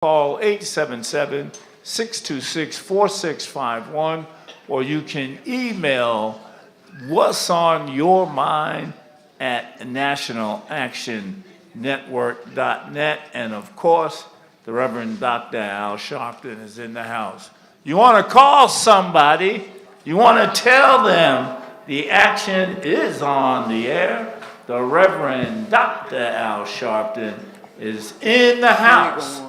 call 877-626-4651, or you can email what's on your mind at nationalactionnetwork.net. And of course, the Reverend Dr. Al Sharpton is in the house. You want to call somebody, you want to tell them the action is on the air. The Reverend Dr. Al Sharpton is in the house,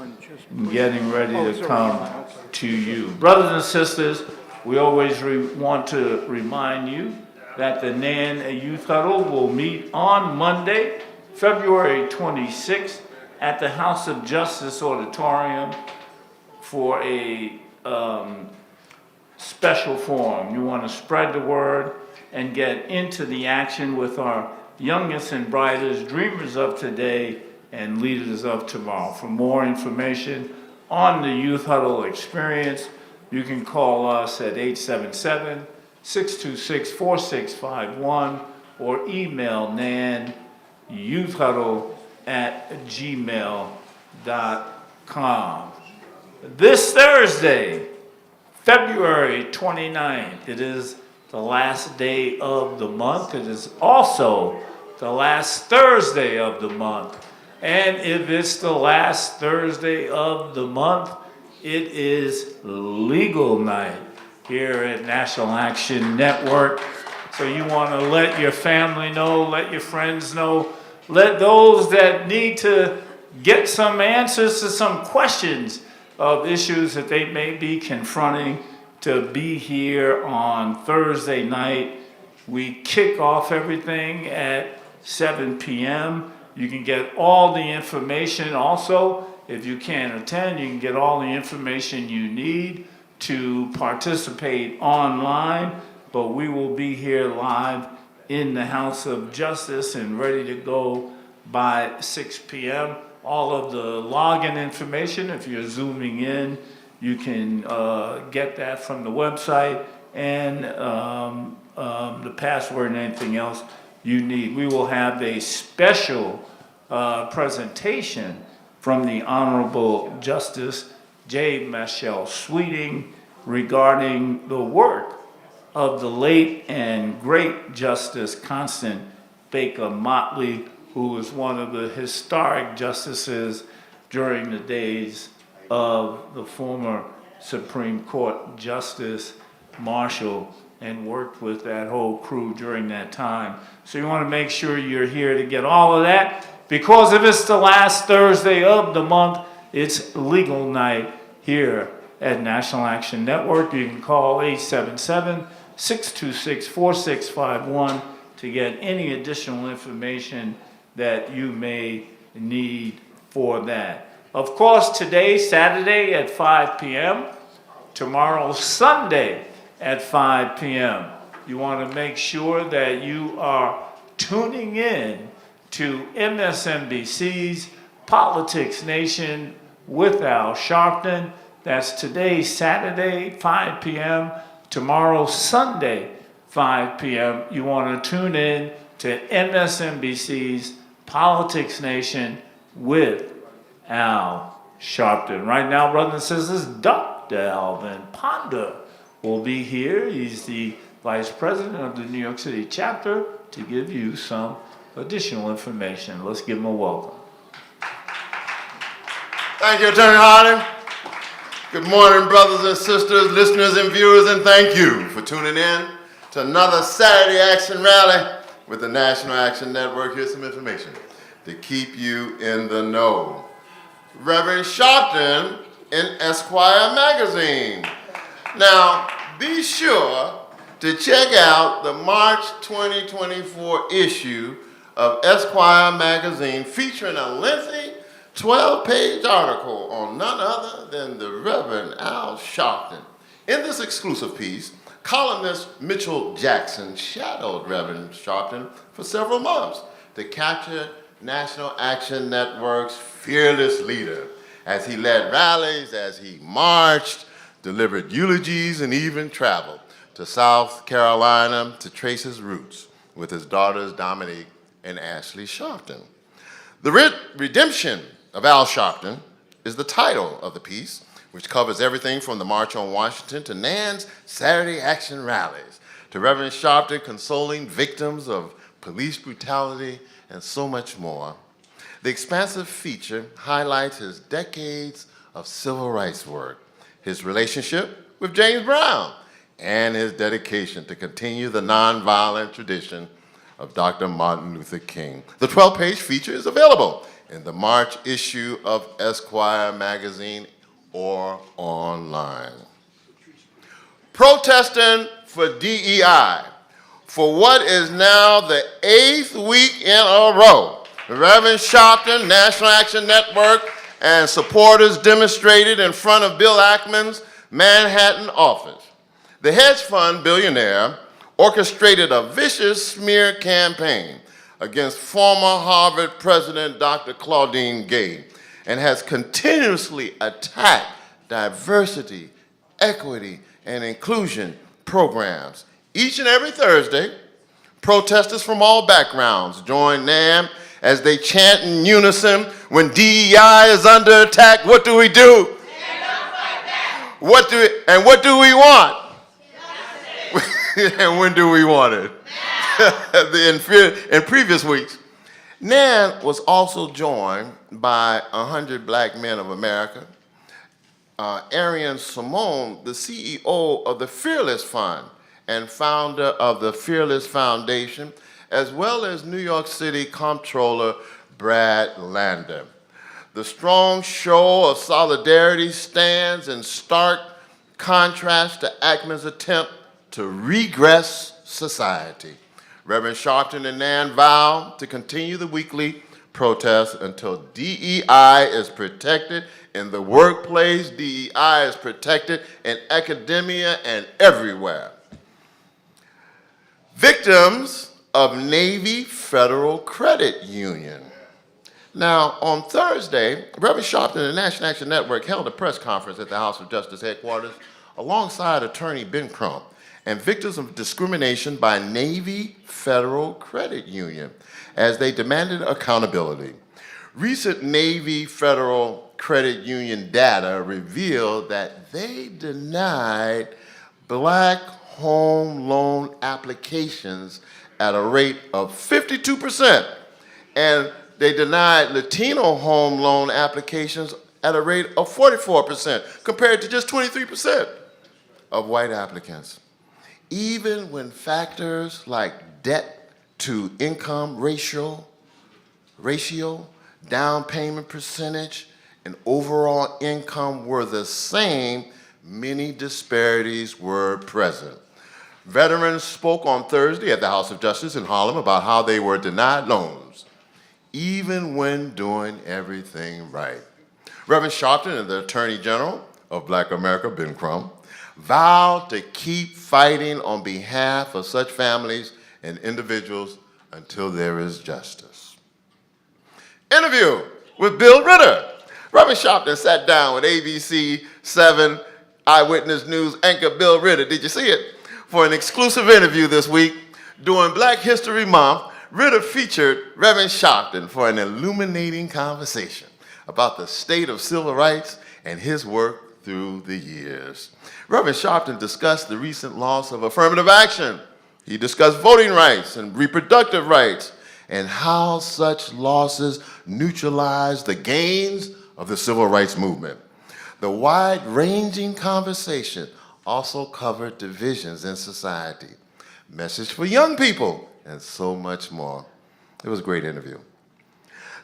getting ready to come to you. Brothers and sisters, we always want to remind you that the NAN Youth Huddle will meet on Monday, February 26th at the House of Justice Auditorium for a special forum. You want to spread the word and get into the action with our youngest and brightest dreamers of today and leaders of tomorrow. For more information on the Youth Huddle experience, you can call us at 877-626-4651 or email nanyouthhuddle@gmail.com. This Thursday, February 29th, it is the last day of the month. It is also the last Thursday of the month. And if it's the last Thursday of the month, it is legal night here at National Action Network. So you want to let your family know, let your friends know, let those that need to get some answers to some questions of issues that they may be confronting to be here on Thursday night. We kick off everything at 7 p.m. You can get all the information. Also, if you can't attend, you can get all the information you need to participate online. But we will be here live in the House of Justice and ready to go by 6 p.m. All of the login information, if you're zooming in, you can get that from the website, and the password and anything else you need. We will have a special presentation from the Honorable Justice J. Michelle Sweeting regarding the work of the late and great Justice Constant Baker Motley, who was one of the historic justices during the days of the former Supreme Court Justice Marshall, and worked with that whole crew during that time. So you want to make sure you're here to get all of that, because if it's the last Thursday of the month, it's legal night here at National Action Network. You can call 877-626-4651 to get any additional information that you may need for that. Of course, today, Saturday at 5 p.m., tomorrow, Sunday at 5 p.m. You want to make sure that you are tuning in to MSNBC's Politics Nation with Al Sharpton. That's today, Saturday, 5 p.m., tomorrow, Sunday, 5 p.m. You want to tune in to MSNBC's Politics Nation with Al Sharpton. Right now, brothers and sisters, Dr. Alvin Ponder will be here. He's the Vice President of the New York City chapter to give you some additional information. Let's give him a welcome. Thank you, Attorney Harding. Good morning, brothers and sisters, listeners and viewers, and thank you for tuning in to another Saturday Action Rally with the National Action Network. Here's some information to keep you in the know. Reverend Sharpton in Esquire magazine. Now, be sure to check out the March 2024 issue of Esquire magazine featuring a lengthy 12-page article on none other than the Reverend Al Sharpton. In this exclusive piece, columnist Mitchell Jackson shadowed Reverend Sharpton for several months to capture National Action Network's fearless leader as he led rallies, as he marched, delivered eulogies, and even traveled to South Carolina to trace his roots with his daughters Dominique and Ashley Sharpton. The redemption of Al Sharpton is the title of the piece, which covers everything from the March on Washington to NAN's Saturday Action Rallies, to Reverend Sharpton consoling victims of police brutality, and so much more. The expansive feature highlights his decades of civil rights work, his relationship with James Brown, and his dedication to continue the nonviolent tradition of Dr. Martin Luther King. The 12-page feature is available in the March issue of Esquire magazine or online. Protesting for DEI. For what is now the 8th week in a row, the Reverend Sharpton, National Action Network, and supporters demonstrated in front of Bill Ackman's Manhattan office. The hedge fund billionaire orchestrated a vicious smear campaign against former Harvard President Dr. Claudine Gay and has continuously attacked diversity, equity, and inclusion programs. Each and every Thursday, protesters from all backgrounds join NAN as they chant in unison, when DEI is under attack, what do we do? Stand up, fight back. What do we want? And when do we want it? In previous weeks, NAN was also joined by 100 Black Men of America, Arian Simone, the CEO of the Fearless Fund and founder of the Fearless Foundation, as well as New York City Comptroller Brad Lander. The strong show of solidarity stands in stark contrast to Ackman's attempt to regress society. Reverend Sharpton and NAN vow to continue the weekly protests until DEI is protected in the workplace, DEI is protected in academia and everywhere. Victims of Navy Federal Credit Union. Now, on Thursday, Reverend Sharpton and the National Action Network held a press conference at the House of Justice headquarters alongside attorney Ben Crump and victims of discrimination by Navy Federal Credit Union as they demanded accountability. Recent Navy Federal Credit Union data revealed that they denied Black home loan applications at a rate of 52%, and they denied Latino home loan applications at a rate of 44%, compared to just 23% of white applicants. Even when factors like debt to income ratio, down payment percentage, and overall income were the same, many disparities were present. Veterans spoke on Thursday at the House of Justice in Harlem about how they were denied loans, even when doing everything right. Reverend Sharpton and the Attorney General of Black America, Ben Crump, vowed to keep fighting on behalf of such families and individuals until there is justice. Interview with Bill Ritter. Reverend Sharpton sat down with ABC 7 Eyewitness News anchor Bill Ritter. Did you see it? For an exclusive interview this week. During Black History Month, Ritter featured Reverend Sharpton for an illuminating conversation about the state of civil rights and his work through the years. Reverend Sharpton discussed the recent loss of affirmative action. He discussed voting rights and reproductive rights and how such losses neutralize the gains of the civil rights movement. The wide-ranging conversation also covered divisions in society, message for young people, and so much more. It was a great interview.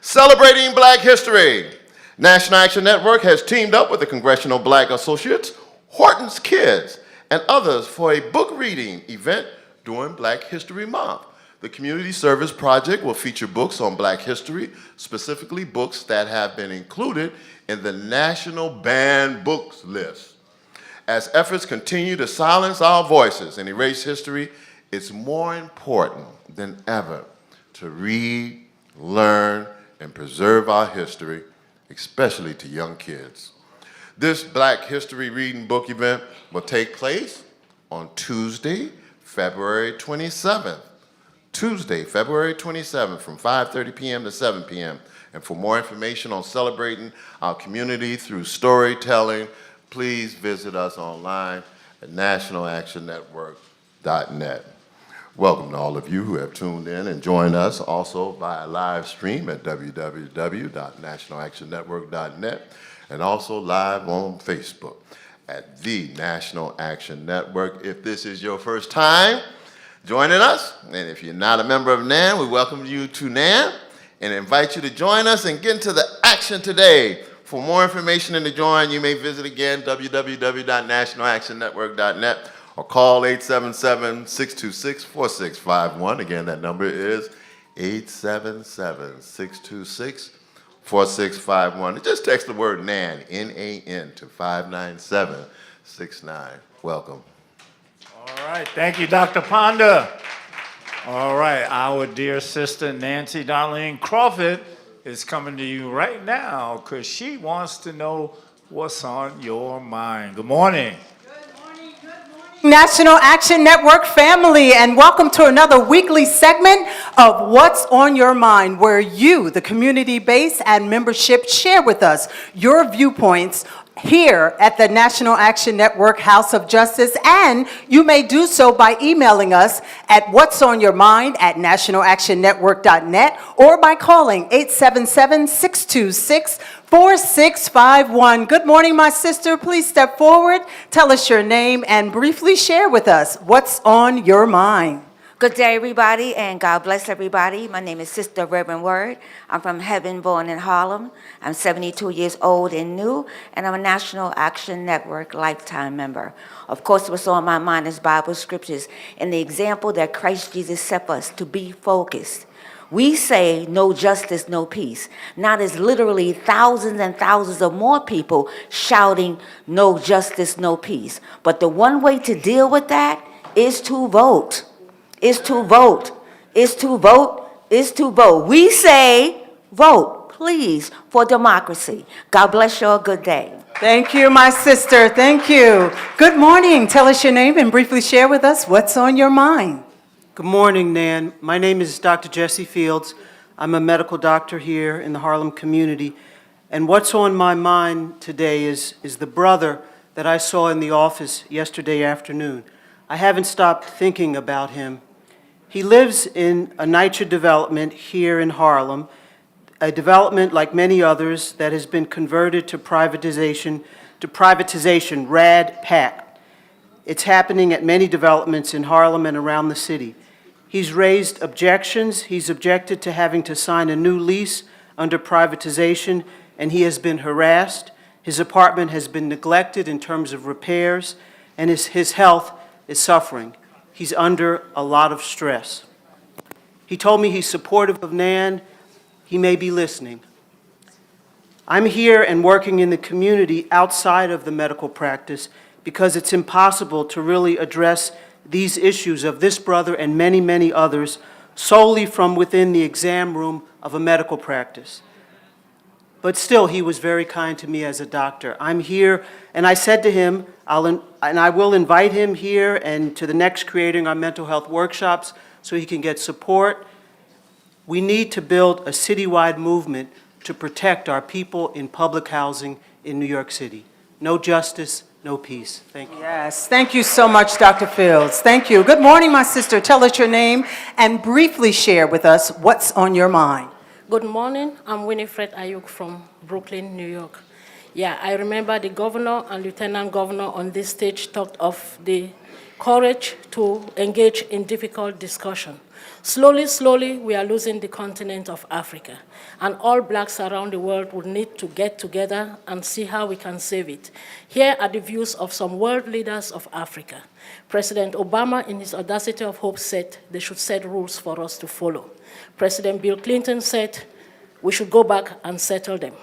Celebrating Black History. National Action Network has teamed up with the Congressional Black Associates, Horton's Kids, and others for a book reading event during Black History Month. The Community Service Project will feature books on Black history, specifically books that have been included in the National Banned Books list. As efforts continue to silence our voices and erase history, it's more important than ever to read, learn, and preserve our history, especially to young kids. This Black History Reading Book event will take place on Tuesday, February 27th, Tuesday, February 27th from 5:30 p.m. to 7 p.m. And for more information on celebrating our community through storytelling, please visit us online at nationalactionnetwork.net. Welcome to all of you who have tuned in and joined us also via live stream at www.nationalactionnetwork.net and also live on Facebook at the National Action Network. If this is your first time joining us, and if you're not a member of NAN, we welcome you to NAN and invite you to join us and get into the action today. For more information and to join, you may visit again www.nationalactionnetwork.net or call 877-626-4651. Again, that number is 877-626-4651. And just text the word NAN, N-A-N, to 59769. Welcome. All right, thank you, Dr. Ponda. All right, our dear sister Nancy Darlene Crawford is coming to you right now because she wants to know what's on your mind. Good morning. National Action Network family, and welcome to another weekly segment of What's on Your Mind, where you, the community base and membership, share with us your viewpoints here at the National Action Network House of Justice, and you may do so by emailing us at whatsonyourmind@nationalactionnetwork.net or by calling 877-626-4651. Good morning, my sister. Please step forward, tell us your name, and briefly share with us what's on your mind. Good day, everybody, and God bless everybody. My name is Sister Reverend Word. I'm from Heaven, born in Harlem. I'm 72 years old and new, and I'm a National Action Network lifetime member. Of course, what's on my mind is Bible scriptures and the example that Christ Jesus set us to be focused. We say no justice, no peace. Now there's literally thousands and thousands of more people shouting no justice, no peace. But the one way to deal with that is to vote. Is to vote, is to vote, is to vote. We say vote, please, for democracy. God bless you all. Good day. Thank you, my sister. Thank you. Good morning. Tell us your name and briefly share with us what's on your mind. Good morning, Nan. My name is Dr. Jesse Fields. I'm a medical doctor here in the Harlem community. And what's on my mind today is the brother that I saw in the office yesterday afternoon. I haven't stopped thinking about him. He lives in a NYCHA development here in Harlem, a development like many others that has been converted to privatization, RAD-PAC. It's happening at many developments in Harlem and around the city. He's raised objections. He's objected to having to sign a new lease under privatization, and he has been harassed. His apartment has been neglected in terms of repairs, and his health is suffering. He's under a lot of stress. He told me he's supportive of NAN. He may be listening. I'm here and working in the community outside of the medical practice because it's impossible to really address these issues of this brother and many, many others solely from within the exam room of a medical practice. But still, he was very kind to me as a doctor. I'm here, and I said to him, I will invite him here and to the next Creating Our Mental Health workshops so he can get support. We need to build a citywide movement to protect our people in public housing in New York City. No justice, no peace. Thank you. Yes, thank you so much, Dr. Fields. Thank you. Good morning, my sister. Tell us your name and briefly share with us what's on your mind. Good morning. I'm Winifred Ayuk from Brooklyn, New York. Yeah, I remember the governor and lieutenant governor on this stage talked of the courage to engage in difficult discussion. Slowly, we are losing the continent of Africa. And all blacks around the world would need to get together and see how we can save it. Here are the views of some world leaders of Africa. President Obama, in his Audacity of Hope, said they should set rules for us to follow. President Bill Clinton said we should go back and settle them.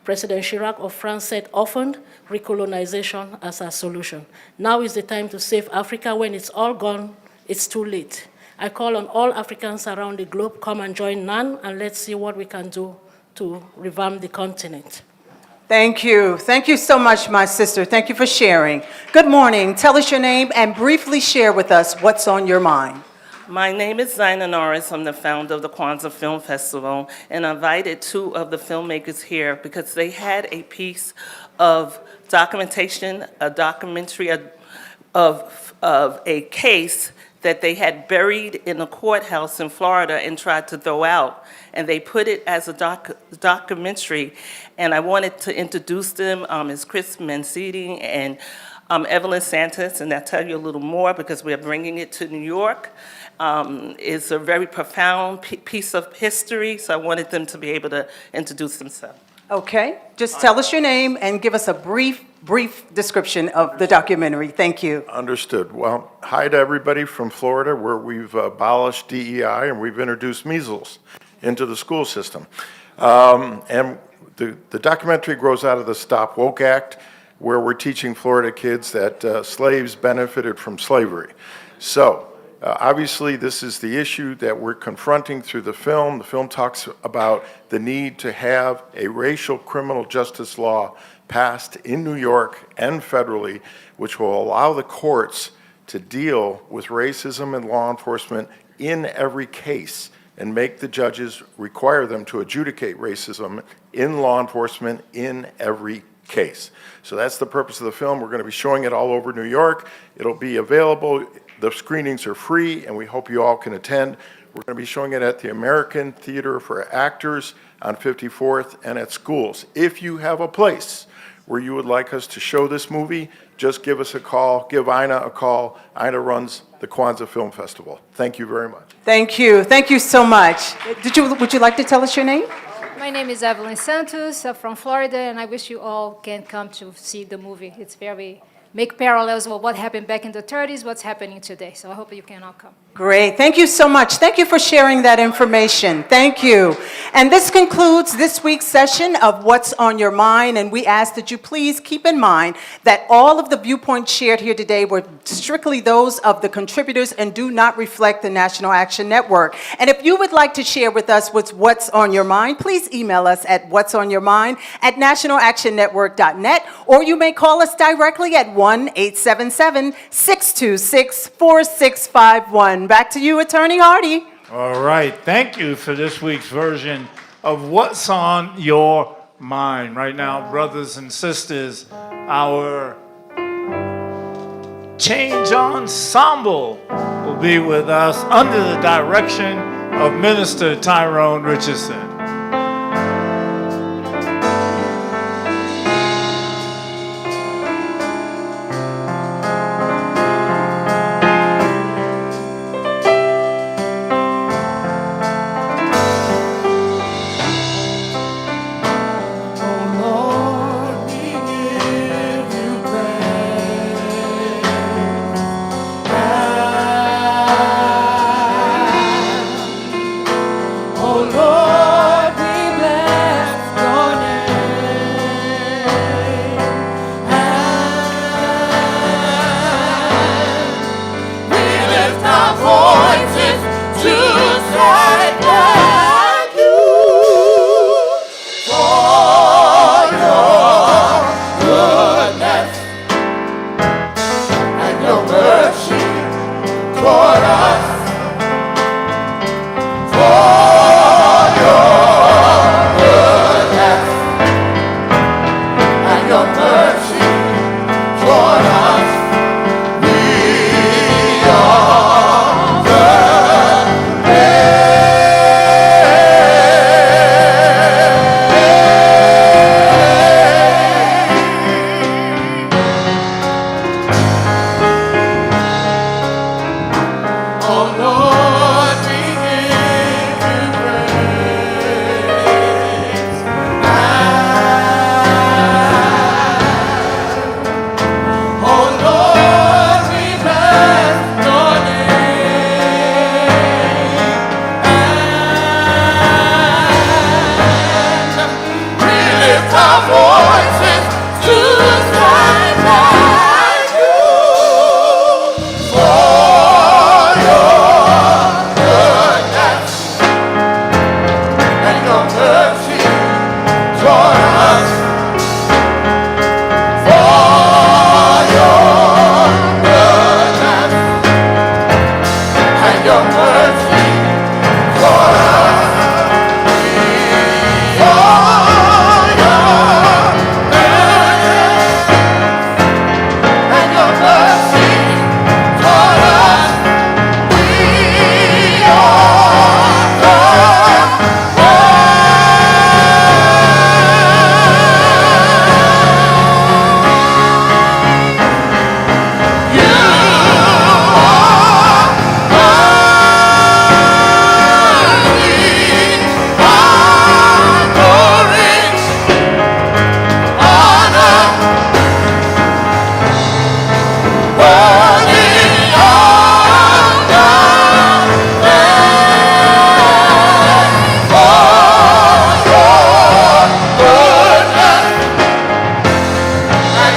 President Chirac of France said often recolonization as a solution. Now is the time to save Africa. When it's all gone, it's too late. I call on all Africans around the globe, come and join NAN, and let's see what we can do to revamp the continent. Thank you. Thank you so much, my sister. Thank you for sharing. Good morning. Tell us your name and briefly share with us what's on your mind. My name is Zina Norris. I'm the founder of the Kwanzaa Film Festival, and I invited two of the filmmakers here because they had a piece of documentation, a documentary of a case that they had buried in a courthouse in Florida and tried to throw out, and they put it as a documentary, and I wanted to introduce them as Chris Mancini and Evelyn Santos, and I'll tell you a little more because we're bringing it to New York. It's a very profound piece of history, so I wanted them to be able to introduce themselves. Okay, just tell us your name and give us a brief description of the documentary. Thank you. Understood. Well, hi to everybody from Florida, where we've abolished DEI and we've introduced measles into the school system. And the documentary grows out of the Stop Woke Act, where we're teaching Florida kids that slaves benefited from slavery. So, obviously, this is the issue that we're confronting through the film. The film talks about the need to have a racial criminal justice law passed in New York and federally, which will allow the courts to deal with racism in law enforcement in every case and make the judges require them to adjudicate racism in law enforcement in every case. So that's the purpose of the film. We're going to be showing it all over New York. It'll be available. The screenings are free, and we hope you all can attend. We're going to be showing it at the American Theater for Actors on 54th and at schools. If you have a place where you would like us to show this movie, just give us a call. Give Ina a call. Ina runs the Kwanzaa Film Festival. Thank you very much. Thank you. Thank you so much. Would you like to tell us your name? My name is Evelyn Santos. I'm from Florida, and I wish you all can come to see the movie. It's very make parallels with what happened back in the 30s, what's happening today. So I hope you can all come. Great. Thank you so much. Thank you for sharing that information. Thank you. And this concludes this week's session of What's on Your Mind. And we ask that you please keep in mind that all of the viewpoints shared here today were strictly those of the contributors and do not reflect the National Action Network. And if you would like to share with us what's on your mind, please email us at whatsonyourmind@nationalactionnetwork.net, or you may call us directly at 1-877-626-4651. Back to you, Attorney Hardy. All right, thank you for this week's version of What's on Your Mind. Right now, brothers and sisters, our Change Ensemble will be with us under the direction of Minister Tyrone Richardson.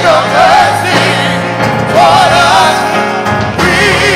your mercy toward us. We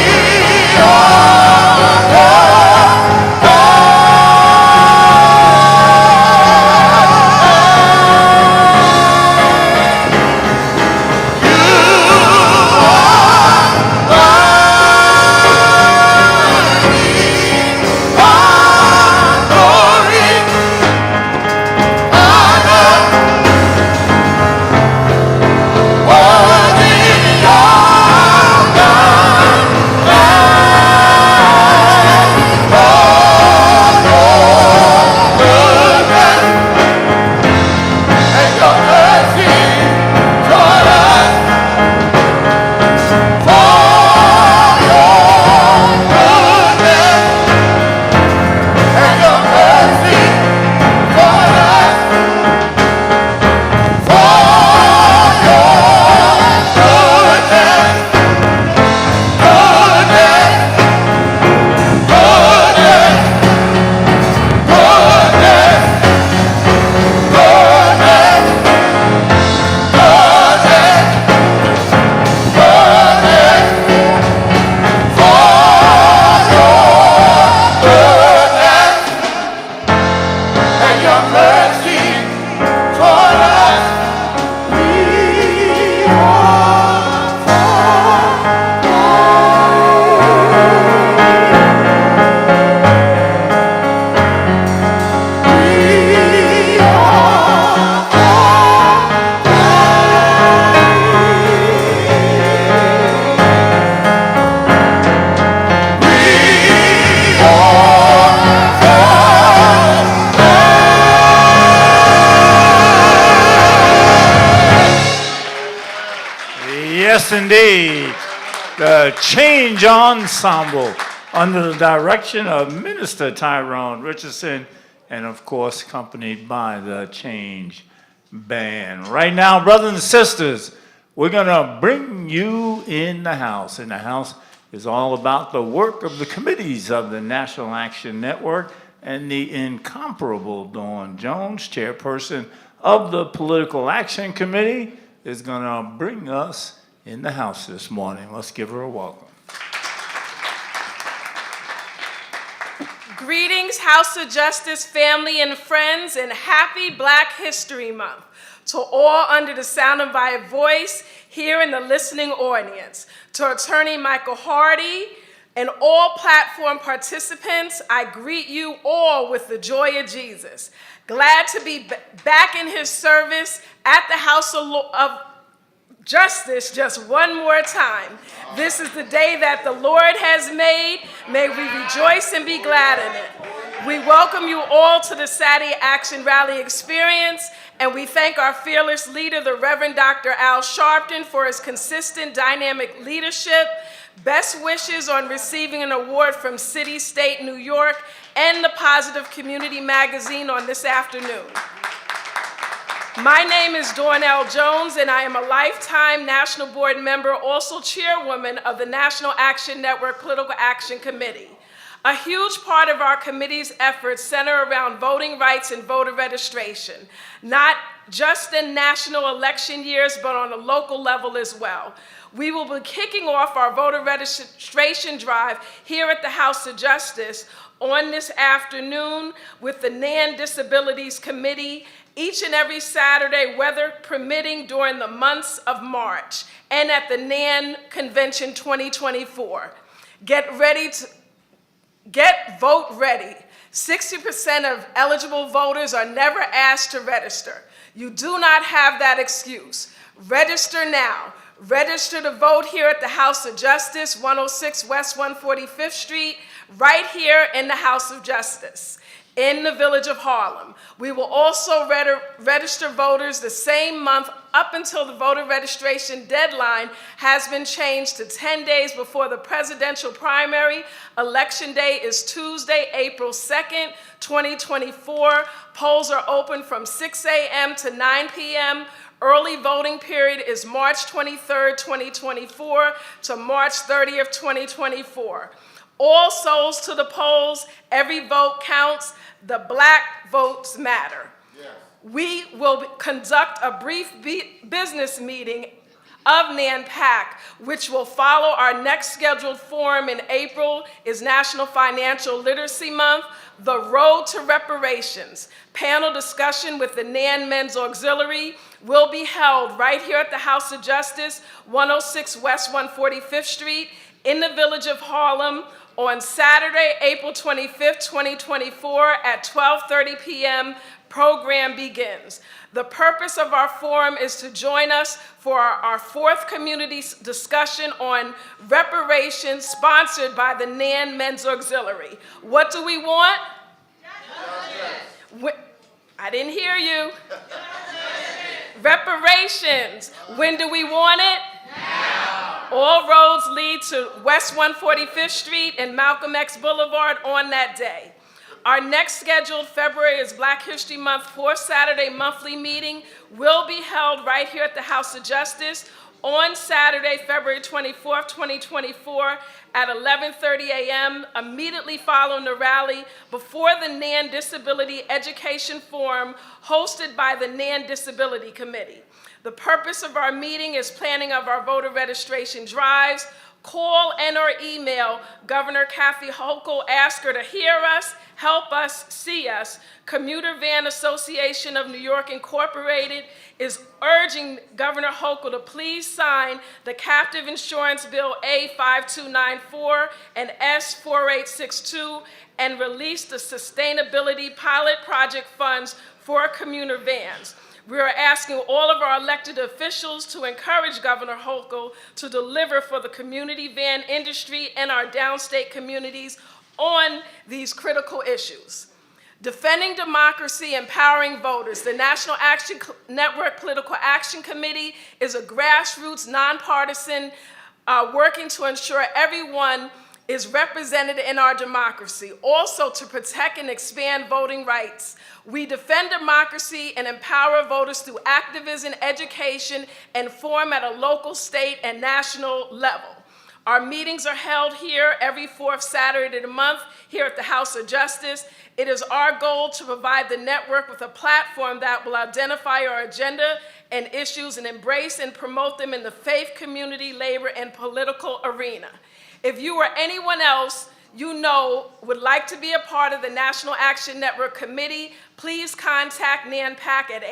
Yes, indeed. The Change Ensemble, under the direction of Minister Tyrone Richardson, and of course, accompanied by the Change Band. Right now, brothers and sisters, we're going to bring you in the house. And the house is all about the work of the committees of the National Action Network, and the incomparable Dawn Jones, chairperson of the Political Action Committee, is going to bring us in the house this morning. Let's give her a welcome. Greetings, House of Justice family and friends, and happy Black History Month to all under the sound of my voice here in the listening audience. To Attorney Michael Hardy and all platform participants, I greet you all with the joy of Jesus. Glad to be back in his service at the House of Justice just one more time. This is the day that the Lord has made. May we rejoice and be glad in it. We welcome you all to the Saturday Action Rally experience, and we thank our fearless leader, the Reverend Dr. Al Sharpton, for his consistent, dynamic leadership. Best wishes on receiving an award from City, State, New York, and the Positive Community Magazine on this afternoon. My name is Darnell Jones, and I am a lifetime National Board member, also chairwoman of the National Action Network Political Action Committee. A huge part of our committee's efforts center around voting rights and voter registration, not just in national election years, but on a local level as well. We will be kicking off our voter registration drive here at the House of Justice on this afternoon with the NAN Disabilities Committee each and every Saturday, weather permitting, during the months of March, and at the NAN Convention 2024. Get vote ready. 60% of eligible voters are never asked to register. You do not have that excuse. Register now. Register to vote here at the House of Justice, 106 West 145th Street, right here in the House of Justice, in the village of Harlem. We will also register voters the same month up until the voter registration deadline has been changed to 10 days before the presidential primary. Election day is Tuesday, April 2nd, 2024. Polls are open from 6 a.m. to 9 p.m. Early voting period is March 23rd, 2024 to March 30th, 2024. All souls to the polls, every vote counts, the Black votes matter. Yes. We will conduct a brief business meeting of NANPAC, which will follow our next scheduled forum in April, is National Financial Literacy Month, The Road to Reparations. Panel discussion with the NAN Men's Auxiliary will be held right here at the House of Justice, 106 West 145th Street, in the Village of Harlem, on Saturday, April 25th, 2024 at 12:30 p.m. Program begins. The purpose of our forum is to join us for our fourth community discussion on reparations sponsored by the NAN Men's Auxiliary. What do we want? Justice. I didn't hear you. Reparations. When do we want it? Now. All roads lead to West 145th Street and Malcolm X Boulevard on that day. Our next scheduled February is Black History Month, fourth Saturday monthly meeting will be held right here at the House of Justice on Saturday, February 24th, 2024 at 11:30 a.m., immediately following the rally before the NAN Disability Education Forum hosted by the NAN Disability Committee. The purpose of our meeting is planning of our voter registration drives. Call and/or email Governor Kathy Hochul, ask her to hear us, help us, see us. Commuter Van Association of New York Incorporated is urging Governor Hochul to please sign the captive insurance bill A5294 and S4862 and release the sustainability pilot project funds for commuter vans. We are asking all of our elected officials to encourage Governor Hochul to deliver for the community van industry and our downstate communities on these critical issues. Defending democracy, empowering voters. The National Action Network Political Action Committee is a grassroots, nonpartisan, working to ensure everyone is represented in our democracy, also to protect and expand voting rights. We defend democracy and empower voters through activism, education, and forum at a local, state, and national level. Our meetings are held here every fourth Saturday of the month here at the House of Justice. It is our goal to provide the network with a platform that will identify our agenda and issues and embrace and promote them in the faith, community, labor, and political arena. If you or anyone else you know would like to be a part of the National Action Network Committee, please contact NANPAC at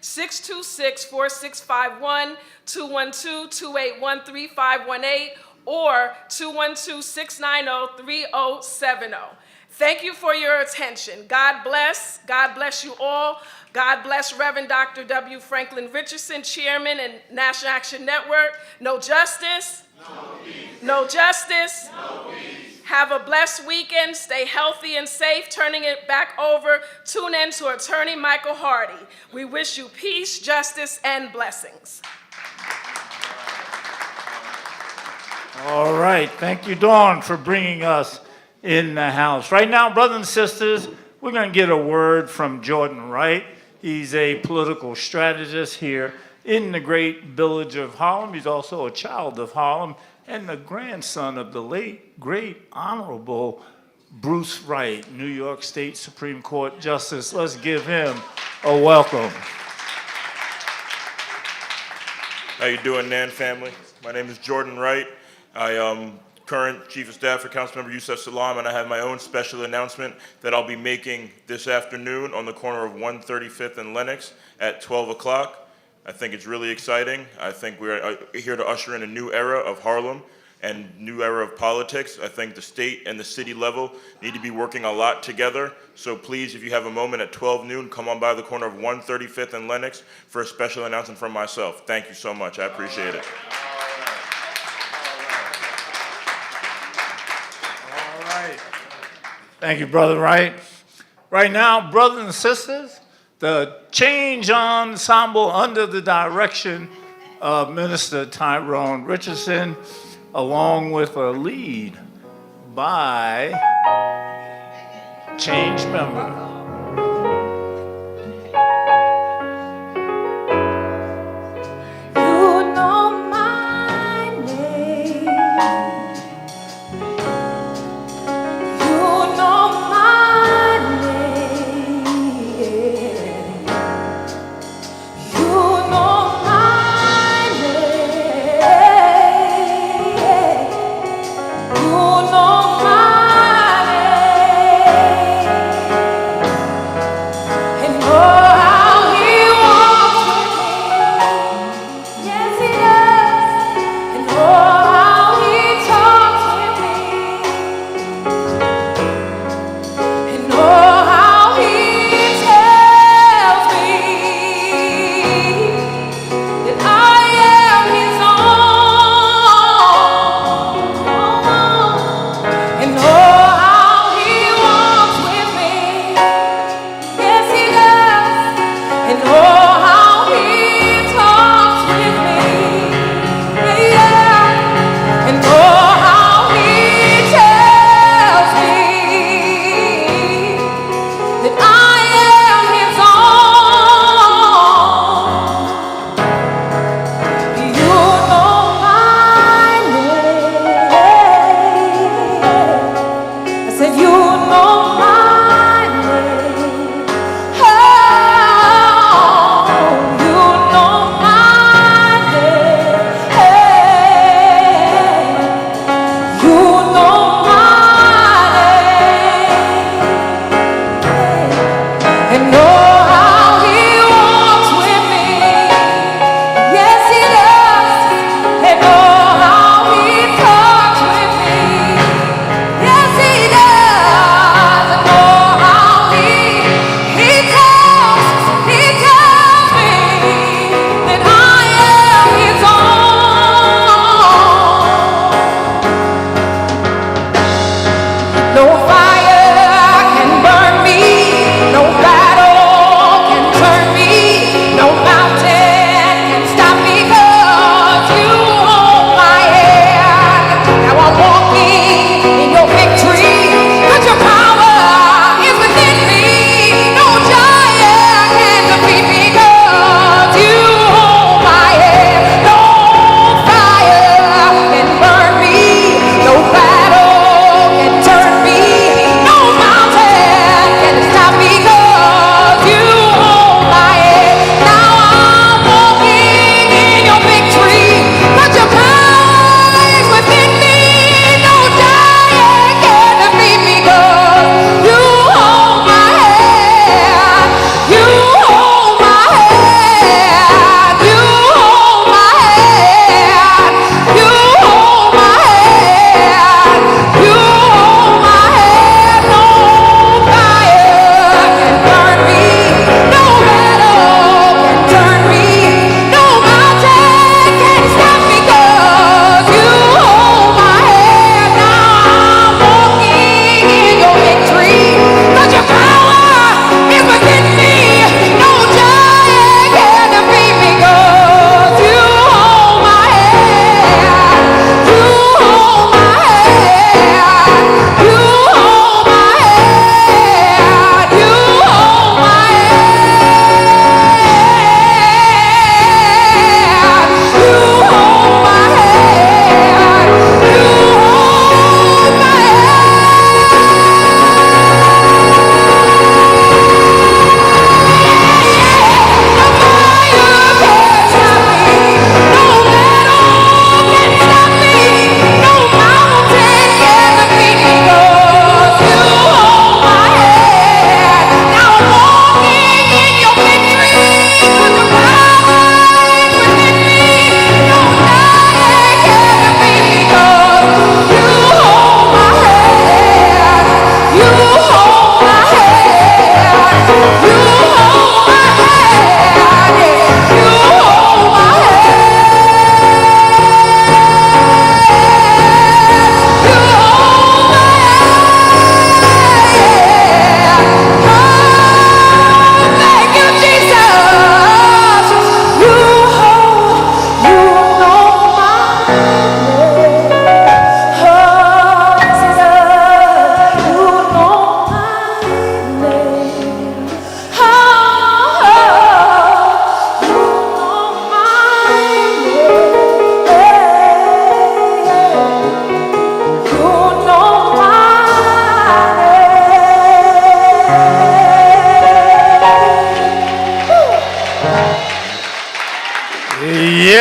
877-626-4651, 212-281-3518, or 212-690-3070. Thank you for your attention. God bless. God bless you all. God bless Reverend Dr. W. Franklin Richardson, Chairman and National Action Network. No justice. No peace. No justice. No peace. Have a blessed weekend. Stay healthy and safe. Turning it back over, tune in to Attorney Michael Hardy. We wish you peace, justice, and blessings. All right. Thank you, Dawn, for bringing us in the house. Right now, brothers and sisters, we're going to get a word from Jordan Wright. He's a political strategist here in the great village of Harlem. He's also a child of Harlem and the grandson of the late, great, honorable Bruce Wright, New York State Supreme Court Justice. Let's give him a welcome. How you doing, NAN family? My name is Jordan Wright. I am current Chief of Staff for Councilmember Yusef Salaam, and I have my own special announcement that I'll be making this afternoon on the corner of 135th and Lenox at 12 o'clock. I think it's really exciting. I think we're here to usher in a new era of Harlem and new era of politics. I think the state and the city level need to be working a lot together. So please, if you have a moment at 12 noon, come on by the corner of 135th and Lenox for a special announcement from myself. Thank you so much. I appreciate it. Thank you, Brother Wright. Right now, brothers and sisters, the Change Ensemble under the direction of Minister Tyrone Richardson, along with a lead by Change member. You know my name.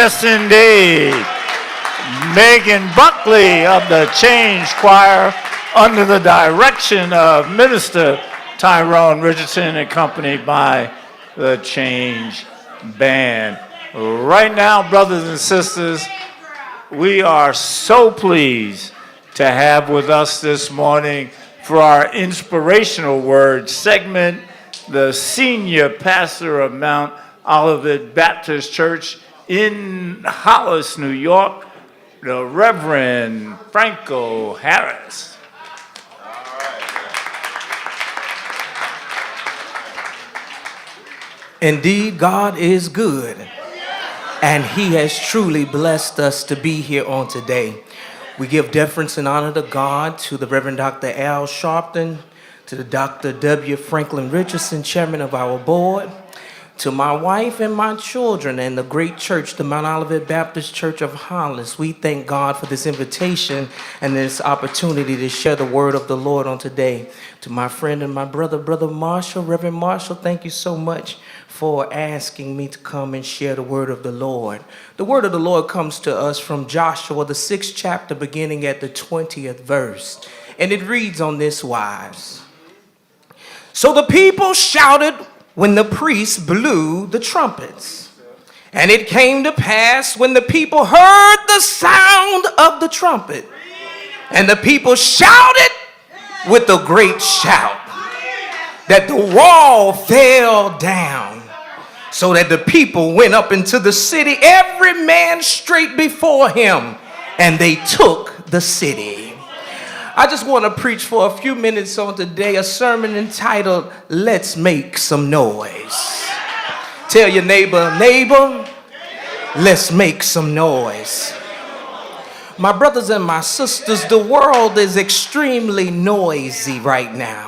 Yes, indeed. Megan Buckley of the Change Choir under the direction of Minister Tyrone Richardson, accompanied by the Change Band. Right now, brothers and sisters, we are so pleased to have with us this morning for our inspirational word segment, the senior pastor of Mount Olivet Baptist Church in Hollis, New York, the Reverend Franco Harris. Indeed, God is good, and He has truly blessed us to be here on today. We give deference and honor to God, to the Reverend Dr. Al Sharpton, to the Dr. W. Franklin Richardson, chairman of our board, to my wife and my children and the great church, the Mount Olivet Baptist Church of Hollis. We thank God for this invitation and this opportunity to share the word of the Lord on today. To my friend and my brother, Brother Marshall, Reverend Marshall, thank you so much for asking me to come and share the word of the Lord. The word of the Lord comes to us from Joshua, the 6th chapter, beginning at the 20th verse. And it reads on this wise. So the people shouted when the priests blew the trumpets. And it came to pass when the people heard the sound of the trumpet, and the people shouted with a great shout, that the wall fell down, so that the people went up into the city, every man straight before him, and they took the city. I just want to preach for a few minutes on today a sermon entitled, Let's Make Some Noise. Tell your neighbor, neighbor, let's make some noise. My brothers and my sisters, the world is extremely noisy right now.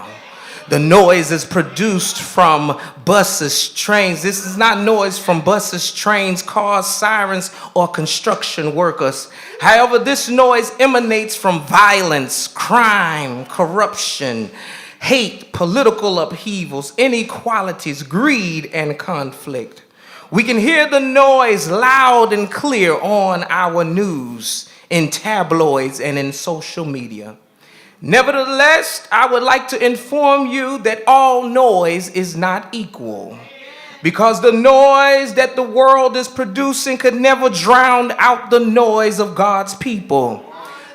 The noise is produced from buses, trains. This is not noise from buses, trains, cars, sirens, or construction workers. However, this noise emanates from violence, crime, corruption, hate, political upheavals, inequalities, greed, and conflict. We can hear the noise loud and clear on our news, in tabloids, and in social media. Nevertheless, I would like to inform you that all noise is not equal, because the noise that the world is producing could never drown out the noise of God's people.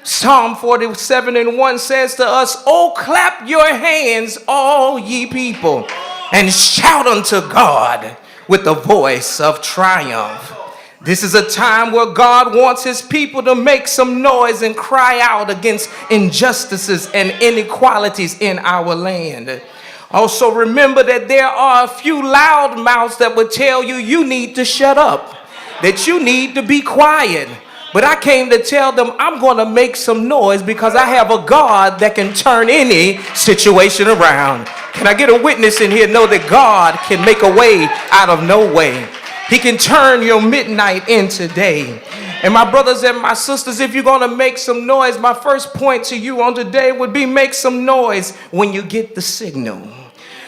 Psalm 47:1 says to us, "Oh, clap your hands, all ye people, and shout unto God with the voice of triumph." This is a time where God wants his people to make some noise and cry out against injustices and inequalities in our land. Also remember that there are a few loud mouths that would tell you you need to shut up, that you need to be quiet. But I came to tell them I'm going to make some noise because I have a God that can turn any situation around. Can I get a witness in here? Know that God can make a way out of no way. He can turn your midnight into day. And my brothers and my sisters, if you're going to make some noise, my first point to you on today would be make some noise when you get the signal.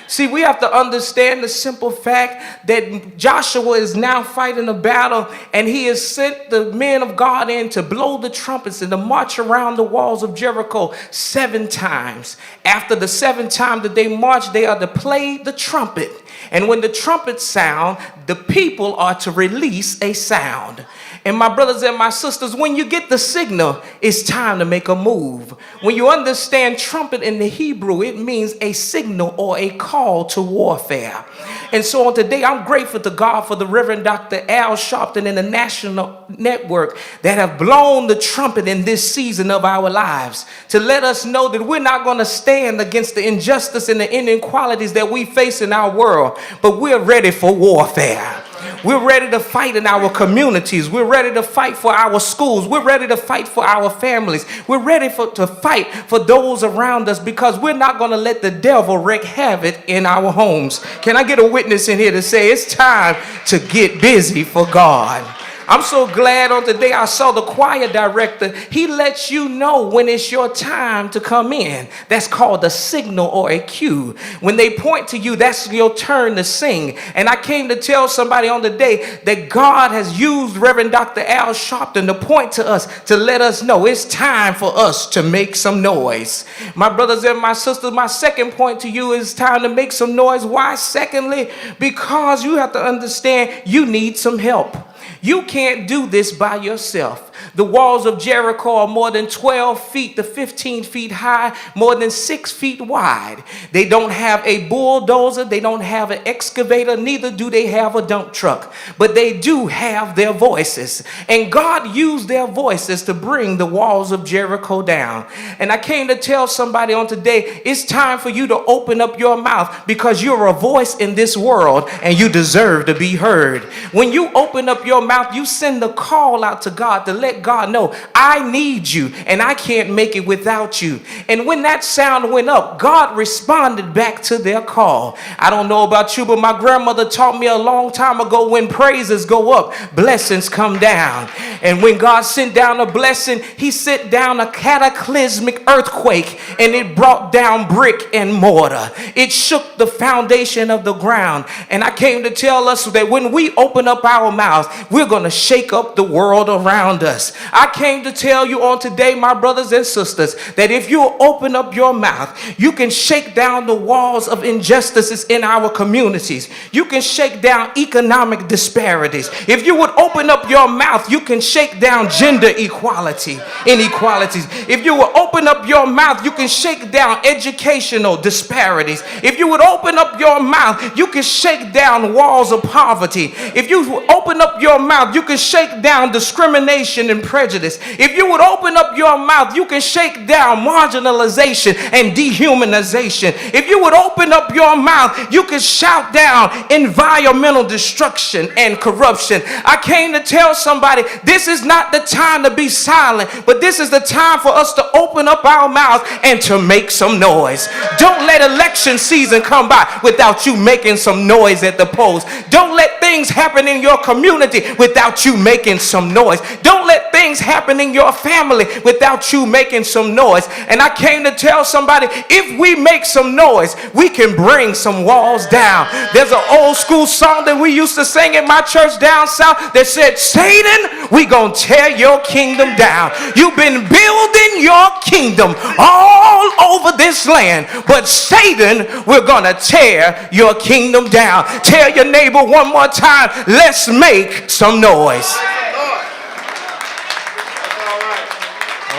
See, we have to understand the simple fact that Joshua is now fighting a battle, and he has sent the men of God in to blow the trumpets and to march around the walls of Jericho 7 times. After the 7th time that they march, they are to play the trumpet. And when the trumpets sound, the people are to release a sound. And my brothers and my sisters, when you get the signal, it's time to make a move. When you understand trumpet in the Hebrew, it means a signal or a call to warfare. And so on today, I'm grateful to God for the Reverend Dr. Al Sharpton and the National Network that have blown the trumpet in this season of our lives to let us know that we're not going to stand against the injustice and the inequalities that we face in our world, but we're ready for warfare. We're ready to fight in our communities. We're ready to fight for our schools. We're ready to fight for our families. We're ready to fight for those around us because we're not going to let the devil wreak havoc in our homes. Can I get a witness in here to say it's time to get busy for God? I'm so glad on today I saw the choir director. He lets you know when it's your time to come in. That's called a signal or a cue. When they point to you, that's your turn to sing. And I came to tell somebody on the day that God has used Reverend Dr. Al Sharpton to point to us, to let us know it's time for us to make some noise. My brothers and my sisters, my second point to you is time to make some noise. Why? Secondly, because you have to understand you need some help. You can't do this by yourself. The walls of Jericho are more than 12 feet to 15 feet high, more than 6 feet wide. They don't have a bulldozer, they don't have an excavator, neither do they have a dump truck. But they do have their voices. And God used their voices to bring the walls of Jericho down. And I came to tell somebody on today, it's time for you to open up your mouth because you're a voice in this world and you deserve to be heard. When you open up your mouth, you send the call out to God to let God know, I need you and I can't make it without you. And when that sound went up, God responded back to their call. I don't know about you, but my grandmother taught me a long time ago, when praises go up, blessings come down. And when God sent down a blessing, he sent down a cataclysmic earthquake, and it brought down brick and mortar. It shook the foundation of the ground. And I came to tell us that when we open up our mouths, we're going to shake up the world around us. I came to tell you on today, my brothers and sisters, that if you open up your mouth, you can shake down the walls of injustices in our communities. You can shake down economic disparities. If you would open up your mouth, you can shake down gender inequalities. If you would open up your mouth, you can shake down educational disparities. If you would open up your mouth, you can shake down walls of poverty. If you would open up your mouth, you can shake down discrimination and prejudice. If you would open up your mouth, you can shake down marginalization and dehumanization. If you would open up your mouth, you can shout down environmental destruction and corruption. I came to tell somebody, this is not the time to be silent, but this is the time for us to open up our mouths and to make some noise. Don't let election season come by without you making some noise at the polls. Don't let things happen in your community without you making some noise. Don't let things happen in your family without you making some noise. And I came to tell somebody, if we make some noise, we can bring some walls down. There's an old school song that we used to sing in my church down south that said, Satan, we gonna tear your kingdom down. You've been building your kingdom all over this land, but Satan, we're gonna tear your kingdom down. Tell your neighbor one more time, let's make some noise.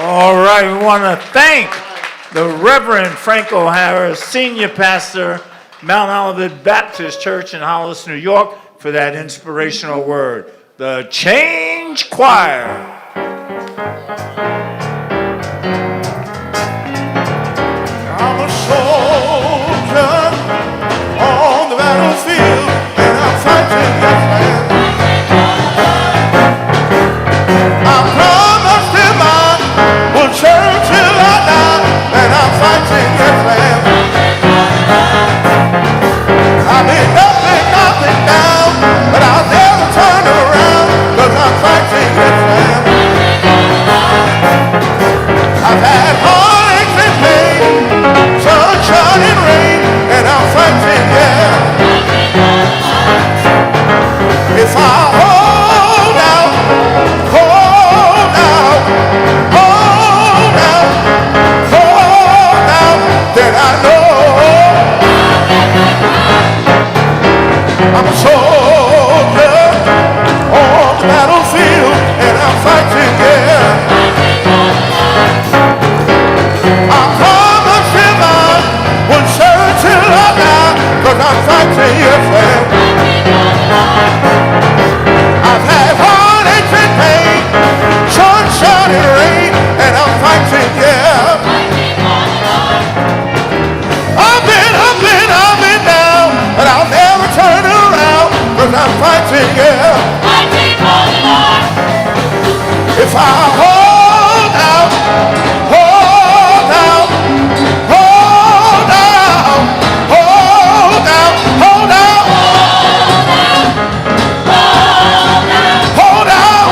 All right, we want to thank the Reverend Frank O'Hara, Senior Pastor, Mount Olivet Baptist Church in Hollis, New York, for that inspirational word. The Change Choir. I'm a soldier on the battlefield, and I'm fighting the man. I promised him I would serve till I die, and I'm fighting the man. I've been up and down, but I'll never turn around, 'cause I'm fighting the man. I've had heartaches and pain, sunshine and rain, and I'm fighting, yeah. If I hold out, hold out, hold out, hold out, then I know I'm a soldier on the battlefield, and I'm fighting, yeah. I promised him I would serve till I die, 'cause I'm fighting, yes, man. I've had heartaches and pain, sunshine and rain, and I'm fighting, yeah. I've been down, but I'll never turn around, 'cause I'm fighting, yeah. If I hold out, hold out, hold out, hold out, hold out, hold out,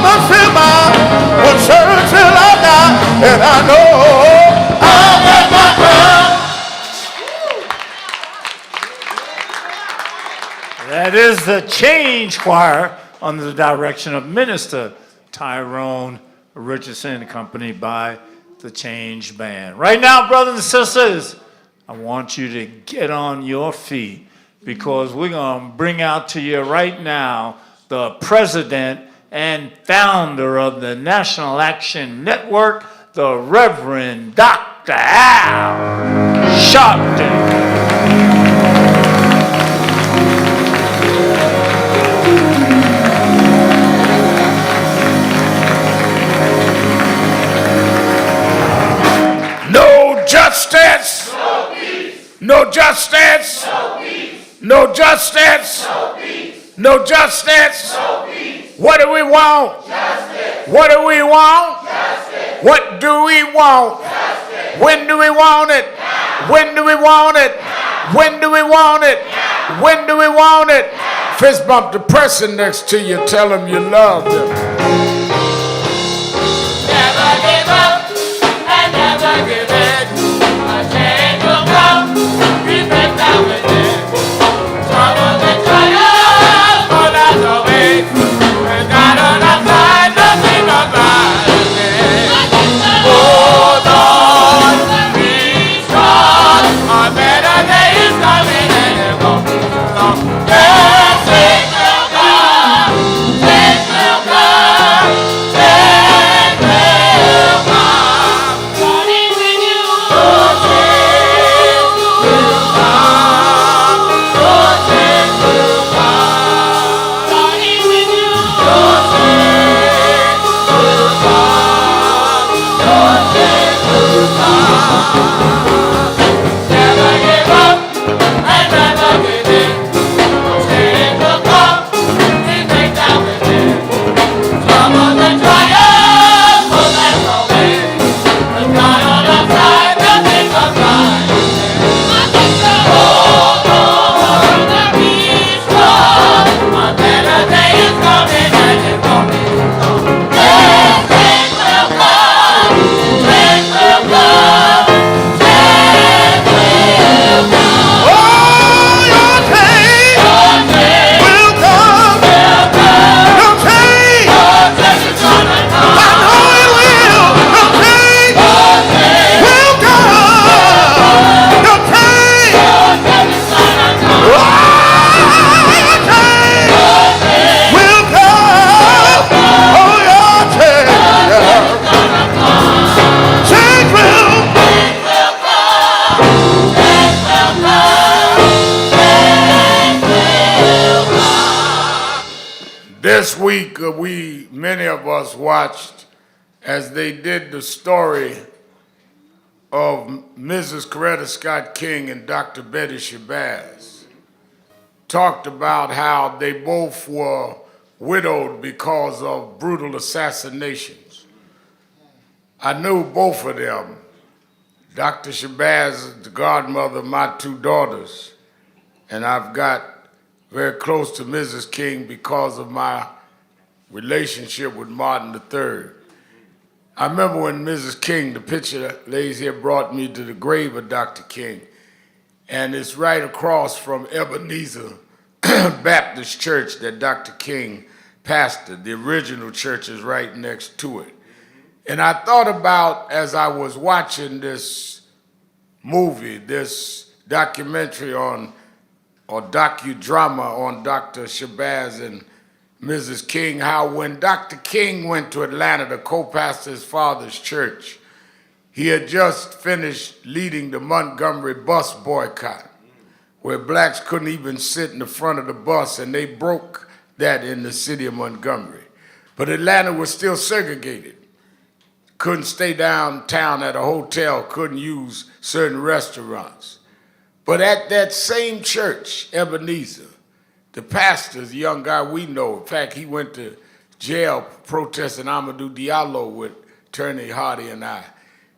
until my will serve till I die, and I know I'll get my crown. That is the Change Choir under the direction of Minister Tyrone Richardson, accompanied by the Change Band. Right now, brothers and sisters, I want you to get on your feet because we're going to bring out to you right now the president and founder of the National Action Network, the Reverend Dr. Al Sharpton. No justice. No peace. No justice. No peace. No justice. No peace. No justice. No peace. What do we want? Justice. What do we want? Justice. What do we want? Justice. When do we want it? Now. When do we want it? Now. When do we want it? Now. When do we want it? Now. Fist bump the person next to you. Tell them you love them. Never give up and never give in. A change will come. We break down within. Trouble and trials, but as always, we've got on our side nothing but violence. Oh Lord, be strong. A better day is coming and it won't be too long. Yes, change will come. Change will come. Change will come. Starting with you. Your change will come. Your change will come. Starting with you. Your change will come. Your change will come. Never give up and never give in. Change will come. We break down within. Trouble and trials will last always. With God on our side, nothing but violence. Oh Lord, be strong. A better day is coming and it won't be too long. Yes, change will come. Change will come. Change will come. Oh, your change Your change will come. will come. Your change, Your change is gonna come. I know it will. Your change Your change will come. Your change, Your change is gonna come. oh, your change Your change will come. Oh, your change, is gonna come. change will. Change will come. Change will come. Change will come. This week, many of us watched as they did the story of Mrs. Coretta Scott King and Dr. Betty Shabazz. Talked about how they both were widowed because of brutal assassinations. I knew both of them. Dr. Shabazz is the godmother of my two daughters, and I've got very close to Mrs. King because of my relationship with Martin III. I remember when Mrs. King, the picture that lays here, brought me to the grave of Dr. King, and it's right across from Ebenezer Baptist Church that Dr. King pastored. The original church is right next to it. And I thought about, as I was watching this movie, this documentary on, or docudrama on Dr. Shabazz and Mrs. King, how when Dr. King went to Atlanta to co-pastor his father's church, he had just finished leading the Montgomery bus boycott, where blacks couldn't even sit in the front of the bus, and they broke that in the city of Montgomery. But Atlanta was still segregated. Couldn't stay downtown at a hotel, couldn't use certain restaurants. But at that same church, Ebenezer, the pastor's a young guy we know. In fact, he went to jail protesting Amadou Diallo with Attorney Hardy and I.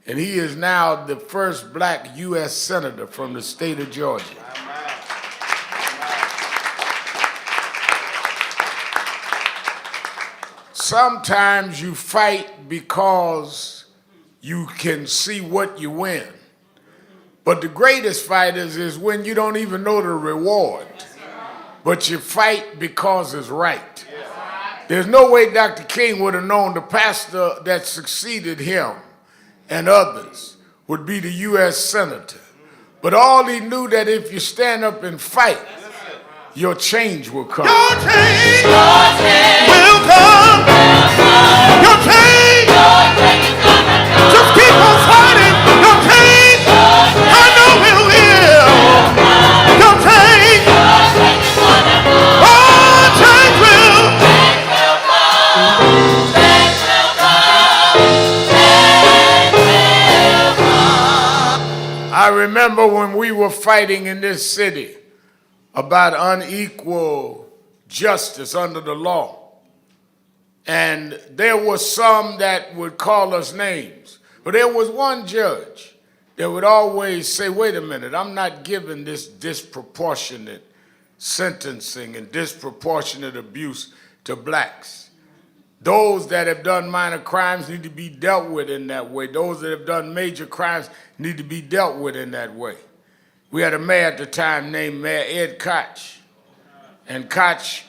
And he is now the first black U.S. senator from the state of Georgia. sometimes you fight because you can see what you win. But the greatest fighters is when you don't even know the reward, but you fight because it's right. There's no way Dr. King would have known the pastor that succeeded him and others would be the U.S. Senator. But all he knew that if you stand up and fight, your change will come. Your change will come. Your change. Just keep on fighting. Your change. I know it will. Your change. Oh, change will. I remember when we were fighting in this city about unequal justice under the law. And there were some that would call us names. But there was one judge that would always say, wait a minute, I'm not giving this disproportionate sentencing and disproportionate abuse to blacks. Those that have done minor crimes need to be dealt with in that way. Those that have done major crimes need to be dealt with in that way. We had a mayor at the time named Mayor Ed Koch. And Koch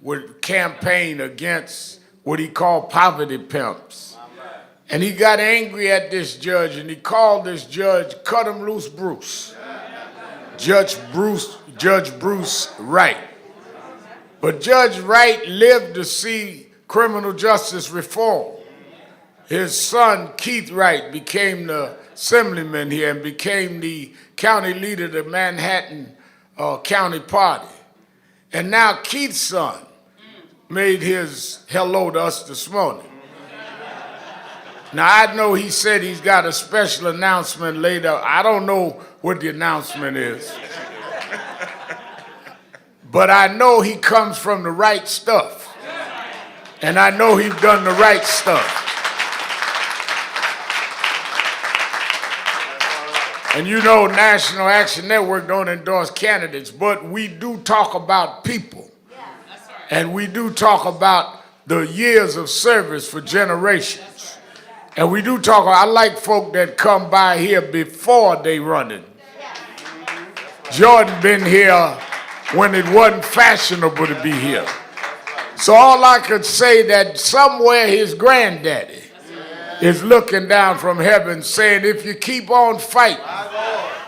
would campaign against what he called poverty pimps. And he got angry at this judge, and he called this judge Cut Him Loose Bruce. Judge Bruce Wright. But Judge Wright lived to see criminal justice reform. His son, Keith Wright, became the assemblyman here and became the county leader of the Manhattan County Party. And now Keith's son made his hello to us this morning. Now, I know he said he's got a special announcement later. I don't know what the announcement is. But I know he comes from the right stuff. And I know he's done the right stuff. And you know, National Action Network don't endorse candidates, but we do talk about people. And we do talk about the years of service for generations. And we do talk, I like folk that come by here before they running. Jordan been here when it wasn't fashionable to be here. So all I could say that somewhere his granddaddy is looking down from heaven saying, if you keep on fighting,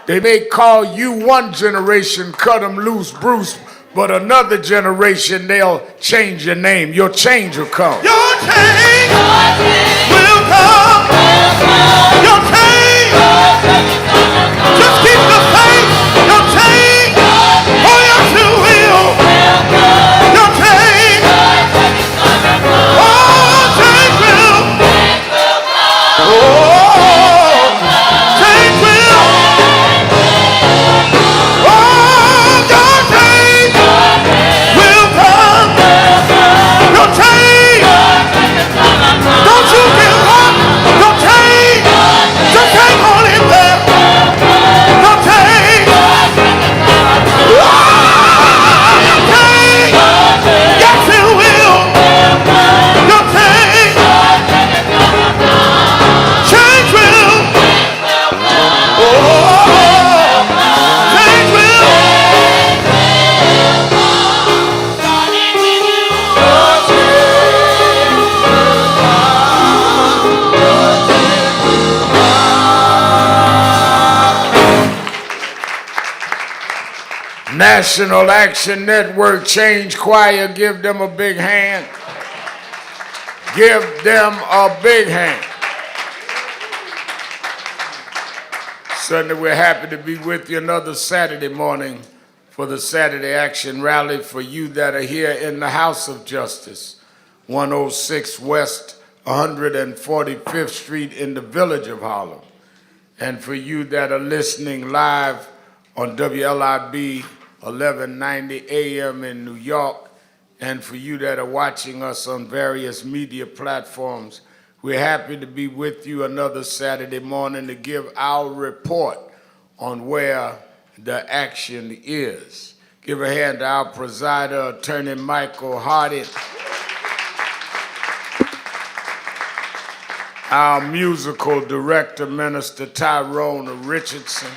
they may call you one generation, Cut 'em loose, Bruce, but another generation, they'll change your name. Your change will come. Your change will come. Your change. Just keep the faith. Your change. Oh, yes, it will. Your change. Oh, change will. Oh, change will. Oh, your change will come. Your change. Don't you give up. Your change. Just hang on in there. Your change. Oh, your change. Yes, it will. Your change. Change will. Oh, change will. National Action Network Change Choir, give them a big hand. Give them a big hand. Certainly we're happy to be with you another Saturday morning for the Saturday Action Rally for you that are here in the House of Justice, 106 West 145th Street in the Village of Harlem. And for you that are listening live on WLIB 1190 AM in New York, and for you that are watching us on various media platforms, we're happy to be with you another Saturday morning to give our report on where the action is. Give a hand to our presider, Attorney Michael Hardy. our musical director, Minister Tyrone Richardson.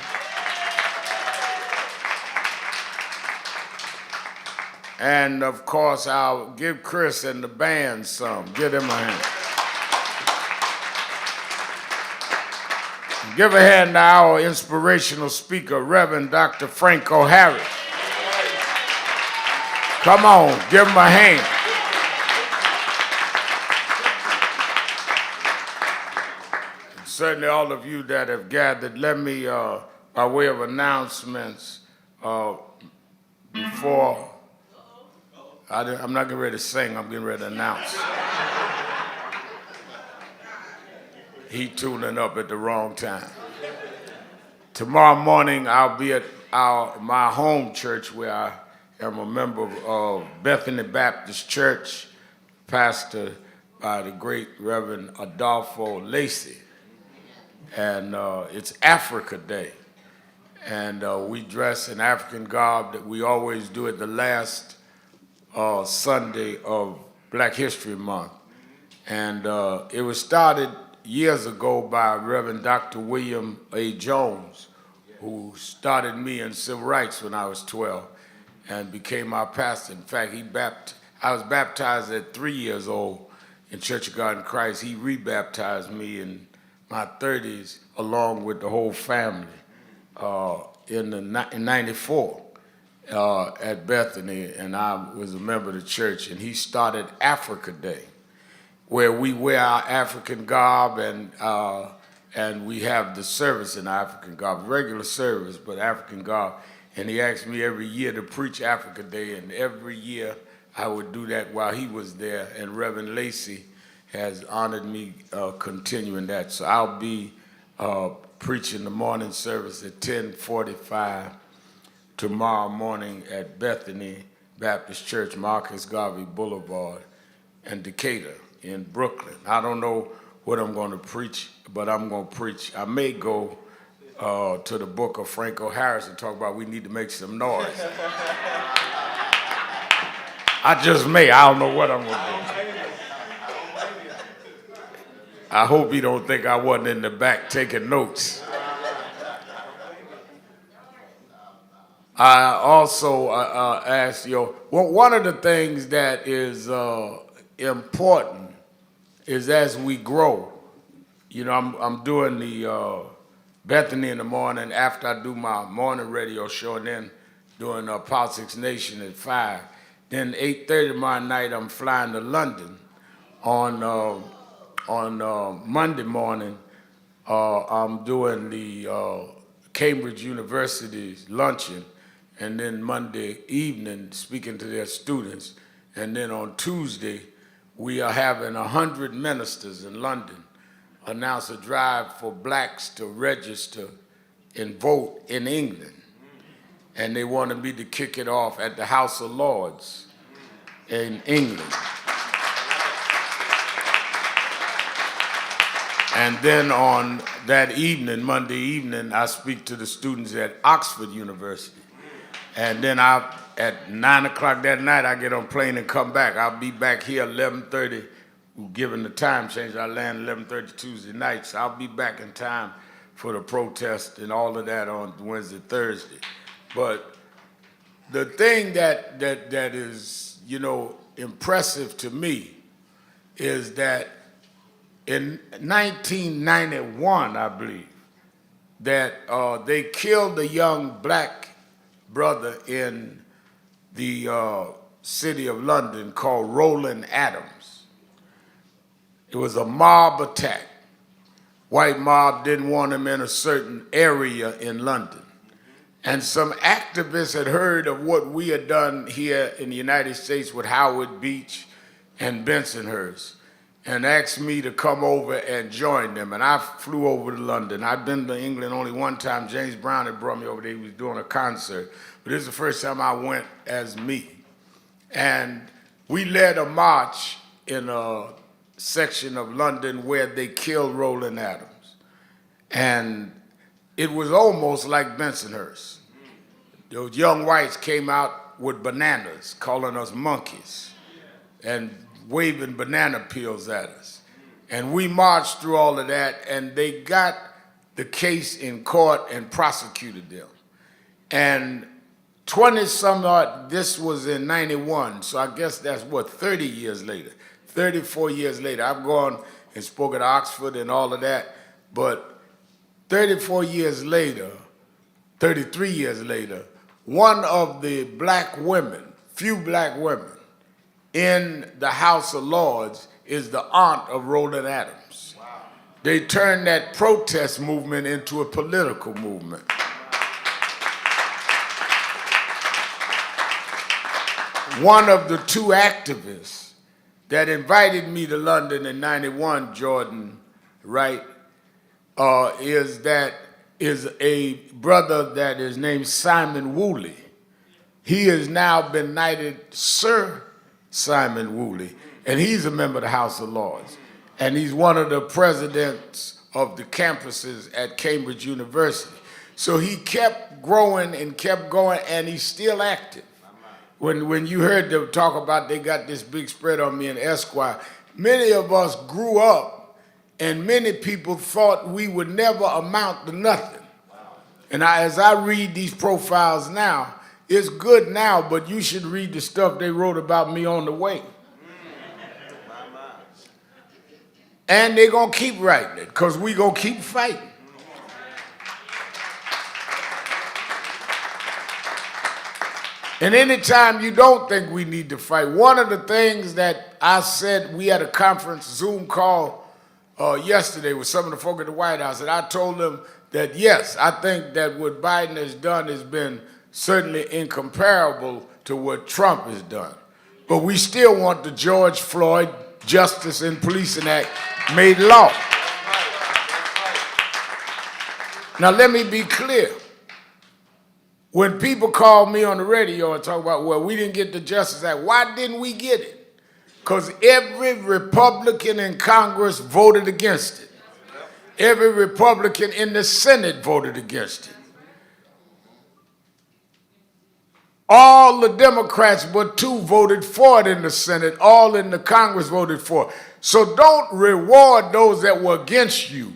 And of course, I'll give Chris and the band some. Give them a hand. Give a hand to our inspirational speaker, Reverend Dr. Franco Harris. Come on, give him a hand. And certainly all of you that have gathered, let me, by way of announcements, before, I'm not getting ready to sing, I'm getting ready to announce. He tuning up at the wrong time. Tomorrow morning, I'll be at my home church where I am a member of Bethany Baptist Church, pastored by the great Reverend Adolfo Lacey. And it's Africa Day. And we dress in African garb that we always do at the last Sunday of Black History Month. And it was started years ago by Reverend Dr. William A. Jones, who started me in civil rights when I was 12 and became our pastor. In fact, I was baptized at 3 years old in Church of God in Christ. He rebaptized me in my 30s along with the whole family in 94 at Bethany, and I was a member of the church, and he started Africa Day, where we wear our African garb and we have the service in African garb, regular service, but African garb. And he asked me every year to preach Africa Day, and every year I would do that while he was there, and Reverend Lacey has honored me continuing that. So I'll be preaching the morning service at 10:45 tomorrow morning at Bethany Baptist Church, Marcus Garvey Boulevard, and Decatur in Brooklyn. I don't know what I'm going to preach, but I'm going to preach. I may go to the book of Franco Harris and talk about we need to make some noise. I just may. I don't know what I'm going to do. I hope you don't think I wasn't in the back taking notes. I also asked you, one of the things that is important is as we grow, you know, I'm doing the Bethany in the morning after I do my morning radio show, and then doing Politics Nation at 5. Then 8:30 tomorrow night, I'm flying to London. On Monday morning, I'm doing the Cambridge University's luncheon, and then Monday evening, speaking to their students. And then on Tuesday, we are having 100 ministers in London announce a drive for blacks to register and vote in England. And they wanted me to kick it off at the House of Lords in England. And then on that evening, Monday evening, I speak to the students at Oxford University. And then at 9 o'clock that night, I get on plane and come back. I'll be back here 11:30, given the time change. I land 11:30 Tuesday night, so I'll be back in time for the protest and all of that on Wednesday, Thursday. But the thing that is, you know, impressive to me is that in 1991, I believe, that they killed a young black brother in the city of London called Roland Adams. It was a mob attack. White mob didn't want him in a certain area in London. And some activists had heard of what we had done here in the United States with Howard Beach and Bensonhurst, and asked me to come over and join them. And I flew over to London. I'd been to England only one time. James Brown had brought me over there. He was doing a concert. But this is the first time I went as me. And we led a march in a section of London where they killed Roland Adams. And it was almost like Bensonhurst. Those young whites came out with bananas, calling us monkeys, and waving banana peels at us. And we marched through all of that, and they got the case in court and prosecuted them. And 20-some odd, this was in 91, so I guess that's what, 30 years later, 34 years later. I've gone and spoken at Oxford and all of that, but 34 years later, 33 years later, one of the black women, few black women, in the House of Lords is the aunt of Roland Adams. Wow. They turned that protest movement into a political movement. One of the two activists that invited me to London in 91, Jordan, right, is a brother that is named Simon Woolley. He has now been knighted Sir Simon Woolley, and he's a member of the House of Lords. And he's one of the presidents of the campuses at Cambridge University. So he kept growing and kept going, and he's still active. When you heard them talk about they got this big spread on me in Esquire, many of us grew up, and many people thought we would never amount to nothing. And as I read these profiles now, it's good now, but you should read the stuff they wrote about me on the way. And they're going to keep writing it, because we're going to keep fighting. And anytime you don't think we need to fight, one of the things that I said, we had a conference, Zoom call yesterday with some of the folk at the White House, and I told them that, yes, I think that what Biden has done has been certainly incomparable to what Trump has done. But we still want the George Floyd Justice and Policing Act made law. Now let me be clear. When people call me on the radio and talk about, well, we didn't get the Justice Act, why didn't we get it? Because every Republican in Congress voted against it. Every Republican in the Senate voted against it. All the Democrats but two voted for it in the Senate. All in the Congress voted for it. So don't reward those that were against you,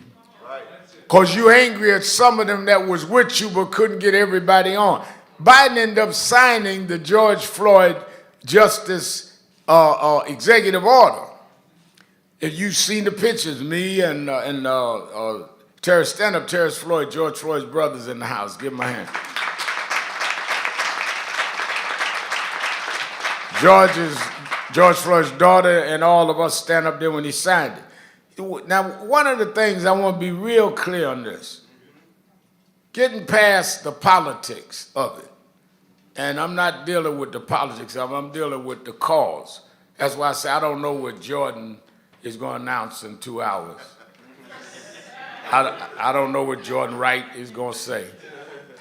because you're angry at some of them that was with you but couldn't get everybody on. Biden ended up signing the George Floyd Justice executive order. If you've seen the pictures, me and Terrence, stand up, Terrence Floyd, George Floyd's brothers in the house. Give him a hand. George Floyd's daughter and all of us stand up there when he signed it. Now, one of the things I want to be real clear on this, getting past the politics of it, and I'm not dealing with the politics of it, I'm dealing with the cause. That's why I say I don't know what Jordan is going to announce in 2 hours. I don't know what Jordan Wright is going to say.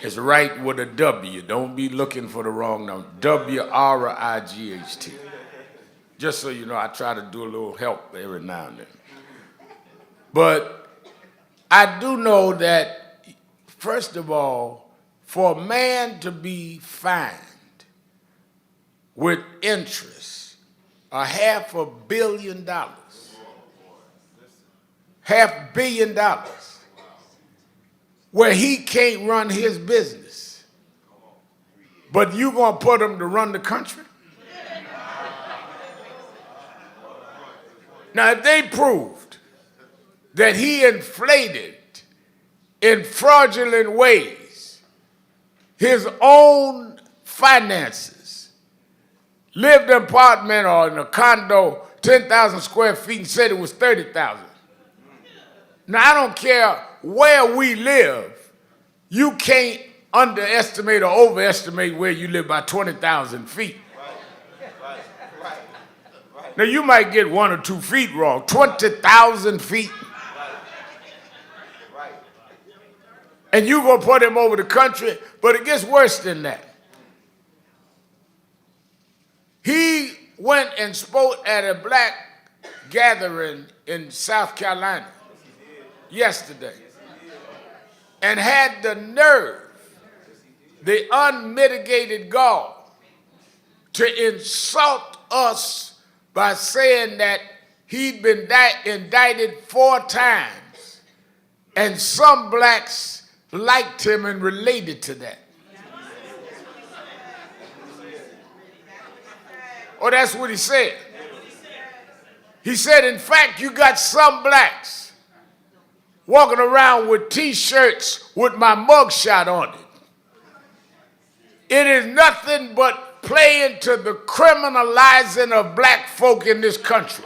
It's Wright with a W. Don't be looking for the wrong number. W-R-I-G-H-T. Just so you know, I try to do a little help every now and then. But I do know that, first of all, for a man to be fined with interest, $500 million, $500 million, where he can't run his business, but you gonna put him to run the country? Now, if they proved that he inflated in fraudulent ways his own finances, lived in an apartment or in a condo, 10,000 square feet, and said it was 30,000. Now, I don't care where we live, you can't underestimate or overestimate where you live by 20,000 feet. Now, you might get 1 or 2 feet wrong, 20,000 feet. And you gonna put him over the country, but it gets worse than that. He went and spoke at a black gathering in South Carolina yesterday and had the nerve, the unmitigated gall, to insult us by saying that he'd been indicted 4 times, and some blacks liked him and related to that. Oh, that's what he said. He said, in fact, you got some blacks walking around with T-shirts with my mugshot on it. It is nothing but playing to the criminalizing of black folk in this country.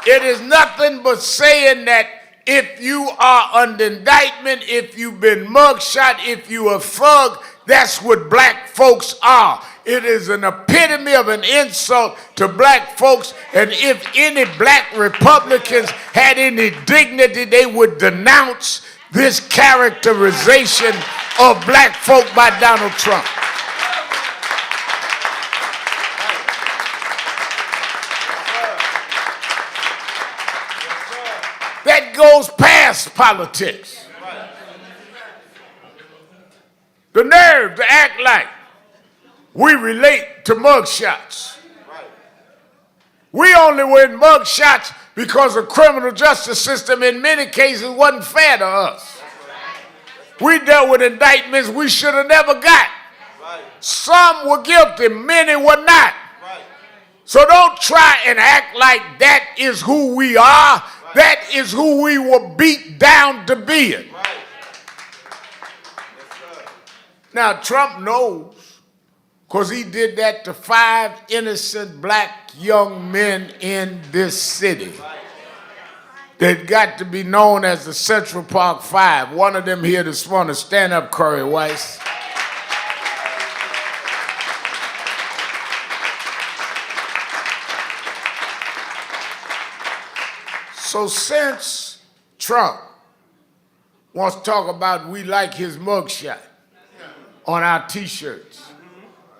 It is nothing but saying that if you are under indictment, if you've been mugshot, if you are a thug, that's what black folks are. It is an epitome of an insult to black folks, and if any black Republicans had any dignity, they would denounce this characterization of black folk by Donald Trump. That goes past politics. The nerve to act like we relate to mugshots. We only win mugshots because the criminal justice system in many cases wasn't fair to us. We dealt with indictments we should have never got. Some were guilty, many were not. So don't try and act like that is who we are. That is who we were beat down to being. Now, Trump knows, because he did that to 5 innocent black young men in this city. That got to be known as the Central Park 5. One of them here this morning, stand up, Corey Weiss. So since Trump wants to talk about we like his mugshot on our T-shirts,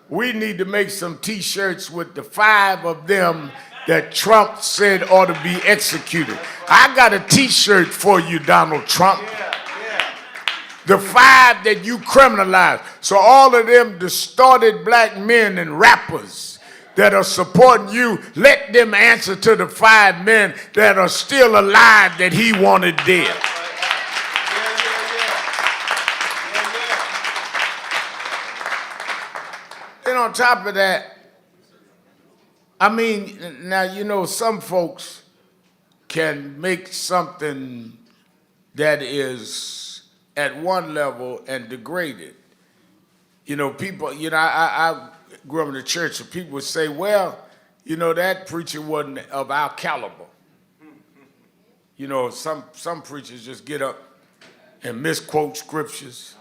we need to make some T-shirts with the 5 of them that Trump said ought to be executed. I got a T-shirt for you, Donald Trump. The 5 that you criminalized. So all of them distorted black men and rappers that are supporting you, let them answer to the 5 men that are still alive that he wanted dead. And on top of that, I mean, now, you know, some folks can make something that is at one level and degrade it. You know, people, you know, I grew up in the church, and people would say, well, you know, that preacher wasn't of our caliber. You know, some preachers just get up and misquote scriptures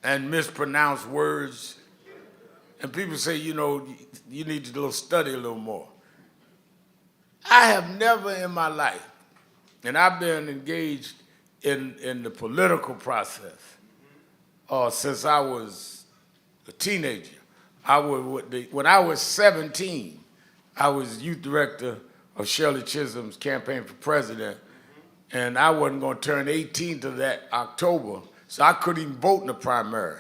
and mispronounce words. And people say, you know, you need to study a little more. I have never in my life, and I've been engaged in the political process since I was a teenager. When I was 17, I was youth director of Shirley Chisholm's campaign for president, and I wasn't going to turn 18 till that October, so I couldn't even vote in the primary.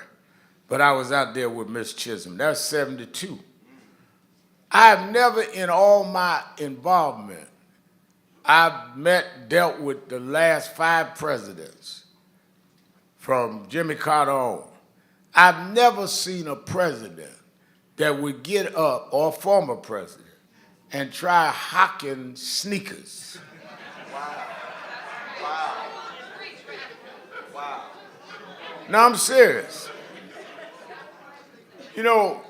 But I was out there with Miss Chisholm. That's 72. I've never, in all my involvement, I've dealt with the last 5 presidents, from Jimmy Carter on. I've never seen a president that would get up, or former president, and try hocking sneakers. Wow. No, I'm serious. You know,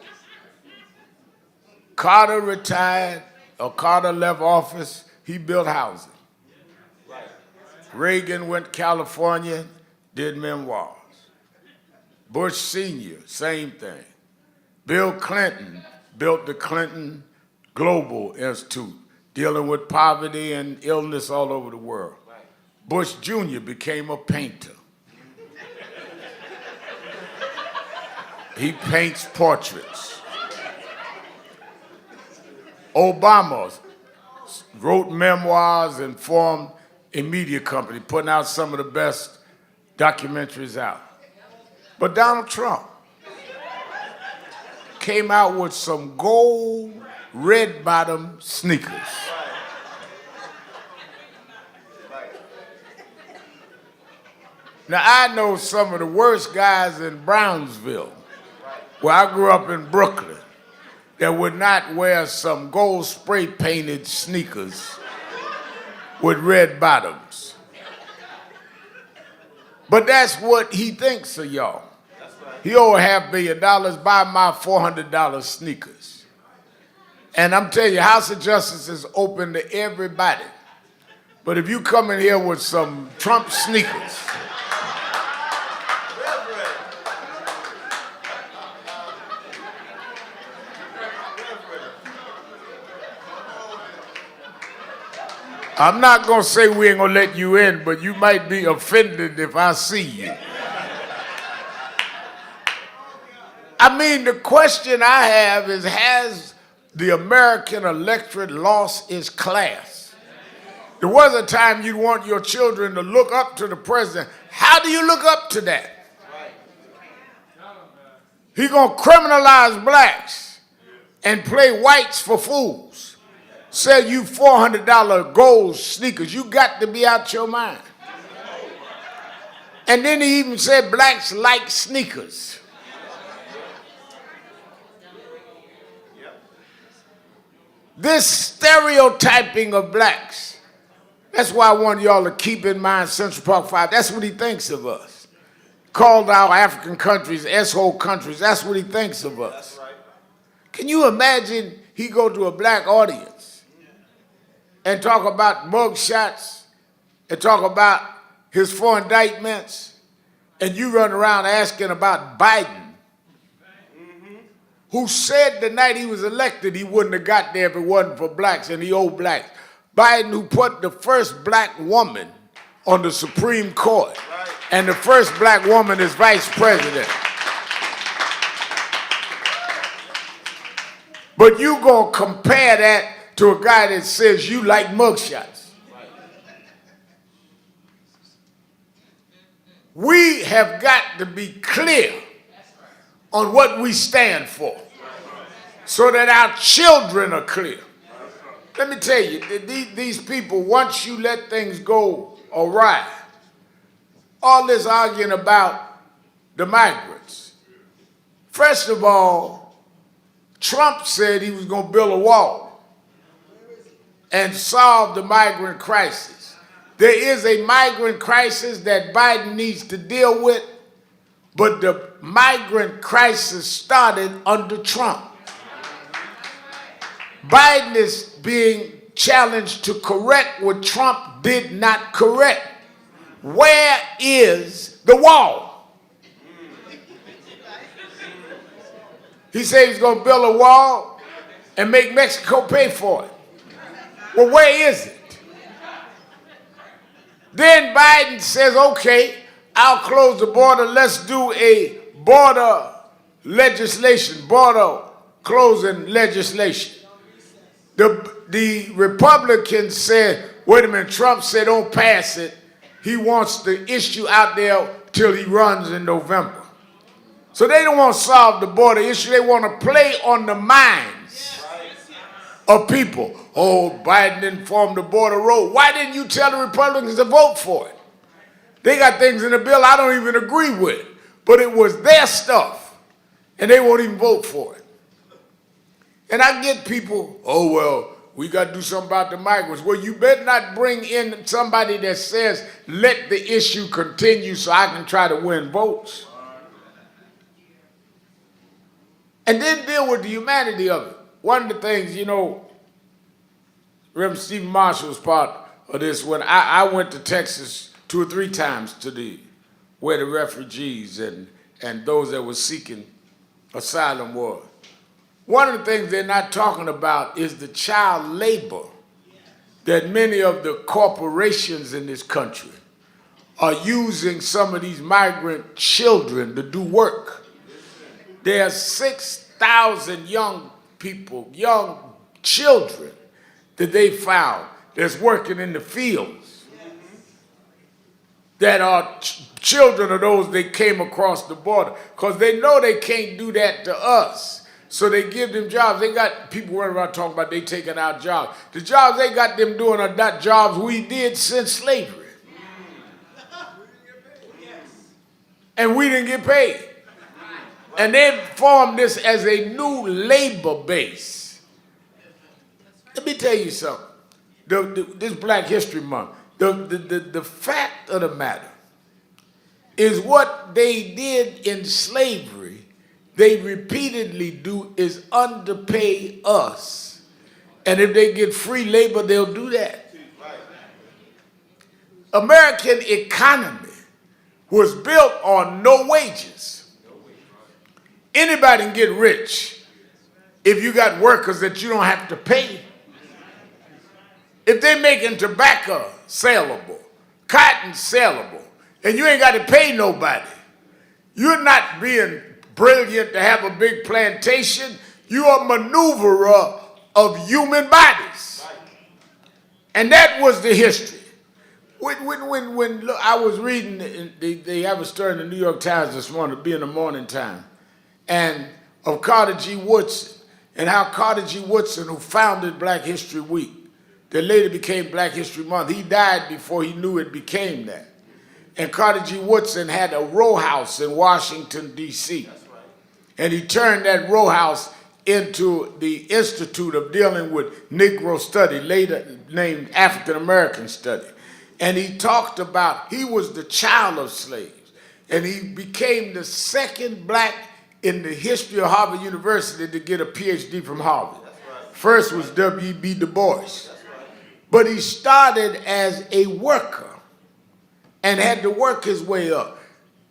Carter retired, or Carter left office, he built housing. Reagan went to California, did memoirs. Bush Sr., same thing. Bill Clinton built the Clinton Global Institute, dealing with poverty and illness all over the world. Bush Jr. became a painter. He paints portraits. Obama wrote memoirs and formed a media company, putting out some of the best documentaries out. But Donald Trump came out with some gold red-bottom sneakers. Now, I know some of the worst guys in Brownsville, where I grew up in Brooklyn, that would not wear some gold spray-painted sneakers with red bottoms. But that's what he thinks of y'all. He owe $500 million, buy my $400 sneakers. And I'm telling you, House of Justice is open to everybody. But if you come in here with some Trump sneakers, I'm not going to say we ain't going to let you in, but you might be offended if I see you. I mean, the question I have is, has the American electorate lost its class? There was a time you'd want your children to look up to the president. How do you look up to that? He's going to criminalize blacks and play whites for fools. Sell you $400 gold sneakers. You got to be out your mind. And then he even said blacks like sneakers. This stereotyping of blacks, that's why I want y'all to keep in mind Central Park 5. That's what he thinks of us. Called our African countries, S-hole countries. That's what he thinks of us. Can you imagine he go to a black audience and talk about mug shots and talk about his 4 indictments, and you run around asking about Biden, who said the night he was elected he wouldn't have got there if it wasn't for blacks and the old blacks. Biden, who put the first black woman on the Supreme Court, and the first black woman as vice president. But you gonna compare that to a guy that says you like mugshots. We have got to be clear on what we stand for so that our children are clear. Let me tell you, these people, once you let things go awry, all this arguing about the migrants. First of all, Trump said he was going to build a wall and solve the migrant crisis. There is a migrant crisis that Biden needs to deal with, but the migrant crisis started under Trump. Biden is being challenged to correct what Trump did not correct. Where is the wall? He said he's going to build a wall and make Mexico pay for it. Well, where is it? Then Biden says, okay, I'll close the border. Let's do a border legislation, border closing legislation. The Republicans said, wait a minute, Trump said don't pass it. He wants the issue out there till he runs in November. So they don't want to solve the border issue. They want to play on the minds of people. Oh, Biden didn't form the border road. Why didn't you tell the Republicans to vote for it? They got things in the bill I don't even agree with. But it was their stuff, and they won't even vote for it. And I get people, oh, well, we got to do something about the migrants. Well, you better not bring in somebody that says, let the issue continue so I can try to win votes. And then deal with the humanity of it. One of the things, you know, Reverend Stephen Marshall was part of this when I went to Texas 2 or 3 times to where the refugees and those that were seeking asylum were. One of the things they're not talking about is the child labor that many of the corporations in this country are using some of these migrant children to do work. There are 6,000 young people, young children that they found that's working in the fields. that are children of those they came across the border, because they know they can't do that to us. So they give them jobs. They got people running around talking about they taking out jobs. The jobs they got them doing are not jobs we did since slavery. And we didn't get paid. And they formed this as a new labor base. Let me tell you something. This Black History Month, the fact of the matter is what they did in slavery, they repeatedly do is underpay us. And if they get free labor, they'll do that. American economy was built on no wages. Anybody can get rich if you got workers that you don't have to pay. If they making tobacco saleable, cotton saleable, and you ain't got to pay nobody, you're not being brilliant to have a big plantation. You're a maneuverer of human bodies. And that was the history. When I was reading, they have a story in the New York Times this morning, be in the morning time, and of Carter G. Woodson, and how Carter G. Woodson, who founded Black History Week, that later became Black History Month, he died before he knew it became that. And Carter G. Woodson had a row house in Washington, D.C. And he turned that row house into the Institute of Dealing with Negro Study, later named African American Study. And he talked about, he was the child of slaves. And he became the second black in the history of Harvard University to get a PhD from Harvard. First was W.B. Du Bois. But he started as a worker and had to work his way up.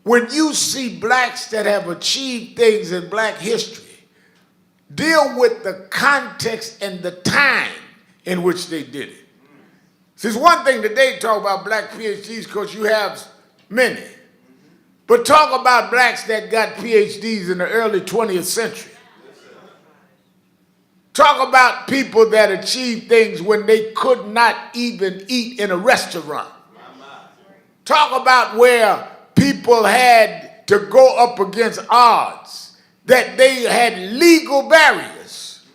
When you see blacks that have achieved things in black history, deal with the context and the time in which they did it. See, it's one thing that they talk about black PhDs because you have many. But talk about blacks that got PhDs in the early 20th century. Talk about people that achieved things when they could not even eat in a restaurant. Talk about where people had to go up against odds, that they had legal barriers.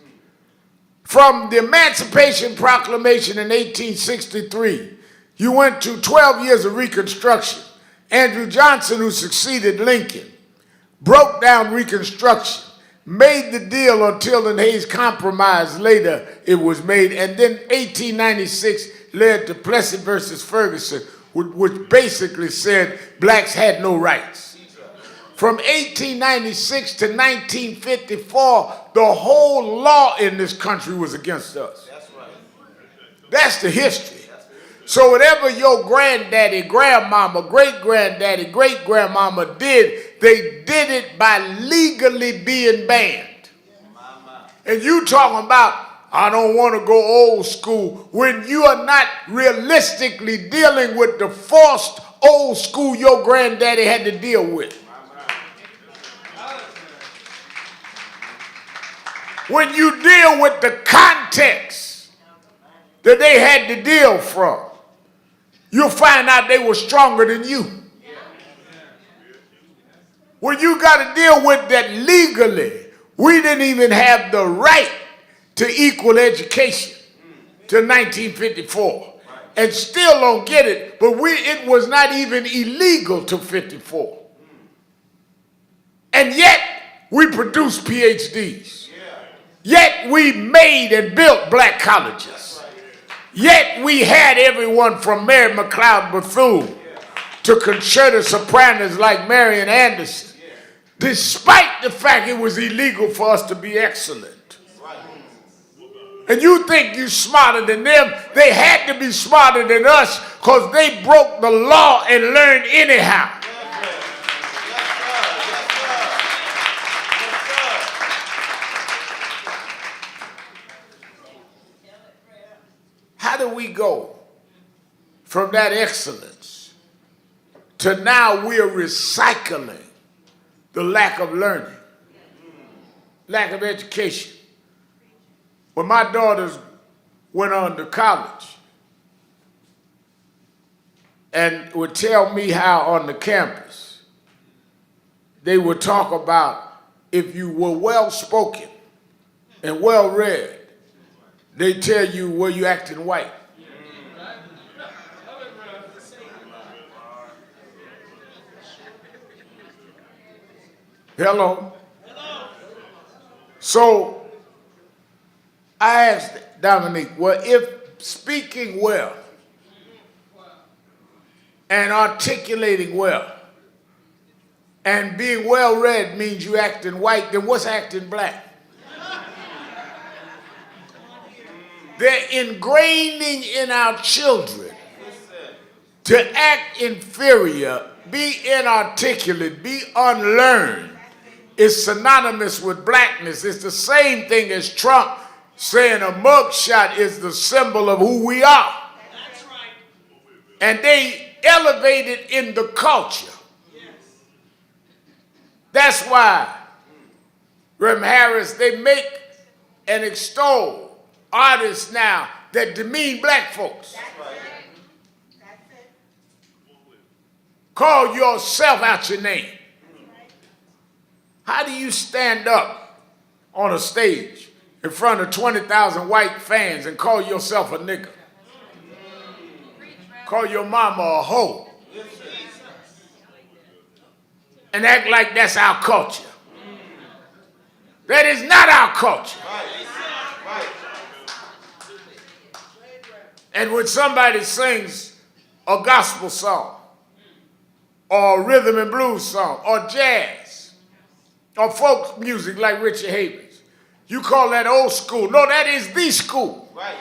From the Emancipation Proclamation in 1863, you went to 12 years of Reconstruction. Andrew Johnson, who succeeded Lincoln, broke down Reconstruction, made the deal until the Hayes Compromise later it was made, and then 1896 led to Plessy versus Ferguson, which basically said blacks had no rights. From 1896 to 1954, the whole law in this country was against us. That's the history. So whatever your granddaddy, grandmama, great-granddaddy, great-grandmama did, they did it by legally being banned. And you talking about, I don't want to go old school, when you are not realistically dealing with the forced old school your granddaddy had to deal with. When you deal with the context that they had to deal from, you'll find out they were stronger than you. When you got to deal with that legally, we didn't even have the right to equal education till 1954. And still don't get it, but it was not even illegal till 54. And yet, we produced PhDs. Yet we made and built black colleges. Yet we had everyone from Mary McLeod Bethune to concerto sopranos like Marian Anderson, despite the fact it was illegal for us to be excellent. And you think you're smarter than them? They had to be smarter than us because they broke the law and learned anyhow. How do we go from that excellence to now we're recycling the lack of learning, lack of education? When my daughters went on to college, and would tell me how on the campus they would talk about if you were well-spoken and well-read, they tell you, were you acting white? Hello? So I asked Dominique, well, if speaking well and articulating well and being well-read means you acting white, then what's acting black? They're ingraining in our children to act inferior, be inarticulate, be unlearned is synonymous with blackness. It's the same thing as Trump saying a mugshot is the symbol of who we are. That's right. And they elevate it in the culture. Yes. That's why, Reverend Harris, they make and extol artists now that demean black folks. That's right. That's it. Call yourself out your name. How do you stand up on a stage in front of 20,000 white fans and call yourself a nigger? Call your mama a hoe. And act like that's our culture. That is not our culture. And when somebody sings a gospel song, or a rhythm and blues song, or jazz, or folk music like Richard Havens, you call that old school. No, that is the school. Right.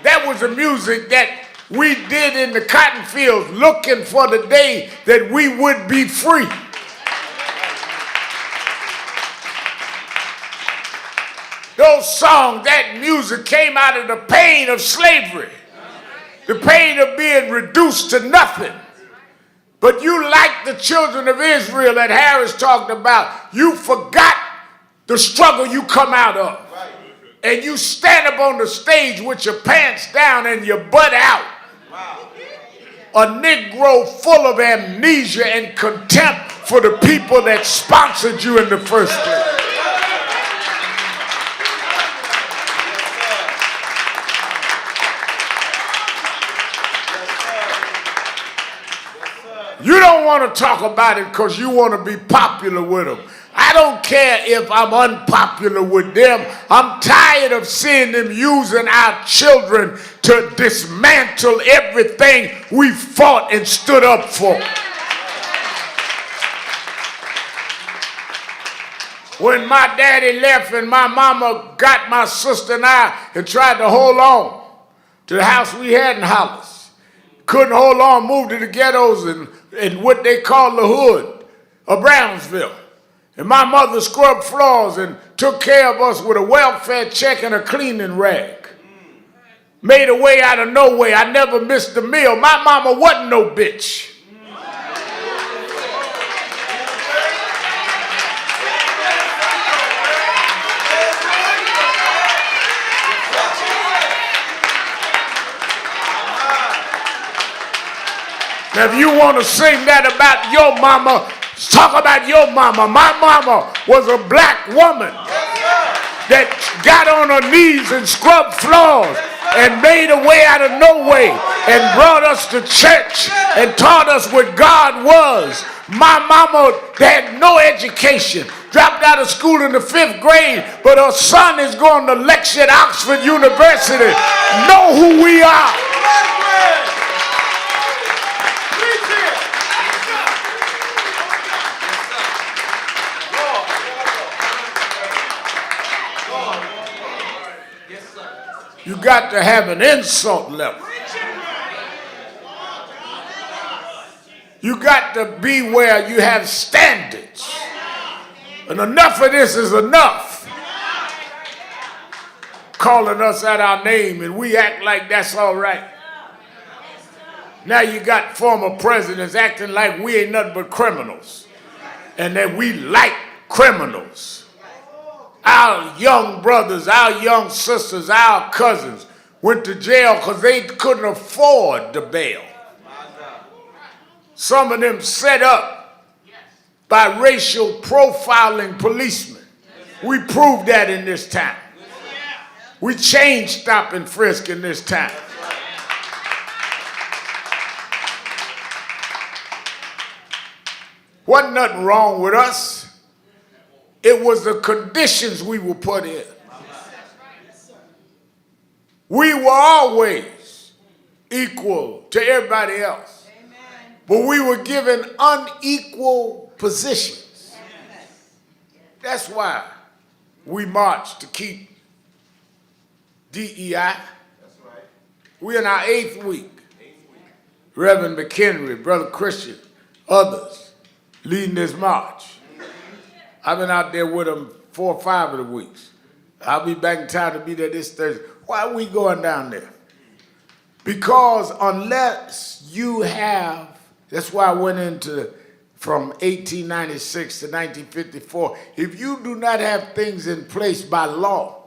That was the music that we did in the cotton fields looking for the day that we would be free. Those songs, that music came out of the pain of slavery, the pain of being reduced to nothing. But you, like the children of Israel that Harris talked about, you forgot the struggle you come out of. And you stand up on the stage with your pants down and your butt out. A Negro full of amnesia and contempt for the people that sponsored you in the first place. You don't want to talk about it because you want to be popular with them. I don't care if I'm unpopular with them. I'm tired of seeing them using our children to dismantle everything we fought and stood up for. When my daddy left and my mama got my sister and I and tried to hold on to the house we had in Hollis, couldn't hold on, moved to the ghettos and what they call the hood of Brownsville. And my mother scrubbed floors and took care of us with a welfare check and a cleaning rag. Made a way out of no way. I never missed a meal. My mama wasn't no bitch. Now, if you want to sing that about your mama, talk about your mama. My mama was a black woman that got on her knees and scrubbed floors and made a way out of no way and brought us to church and taught us what God was. My mama had no education, dropped out of school in the 5th grade, but her son is going to lecture at Oxford University. Know who we are. You got to have an insult level. You got to be where you have standards. And enough of this is enough. Calling us at our name and we act like that's all right. Now you got former presidents acting like we ain't nothing but criminals and that we like criminals. Our young brothers, our young sisters, our cousins went to jail because they couldn't afford the bail. some of them set up by racial profiling policemen. We proved that in this town. We changed stop and frisk in this town. Wasn't nothing wrong with us. It was the conditions we were put in. We were always equal to everybody else. But we were given unequal positions. That's why we marched to keep DEI. We're in our 8th week. Reverend McHenry, Brother Christian, others leading this march. I've been out there with them 4 or 5 of the weeks. I'll be back in town to be there this Thursday. Why are we going down there? Because unless you have, that's why I went into from 1896 to 1954. If you do not have things in place by law,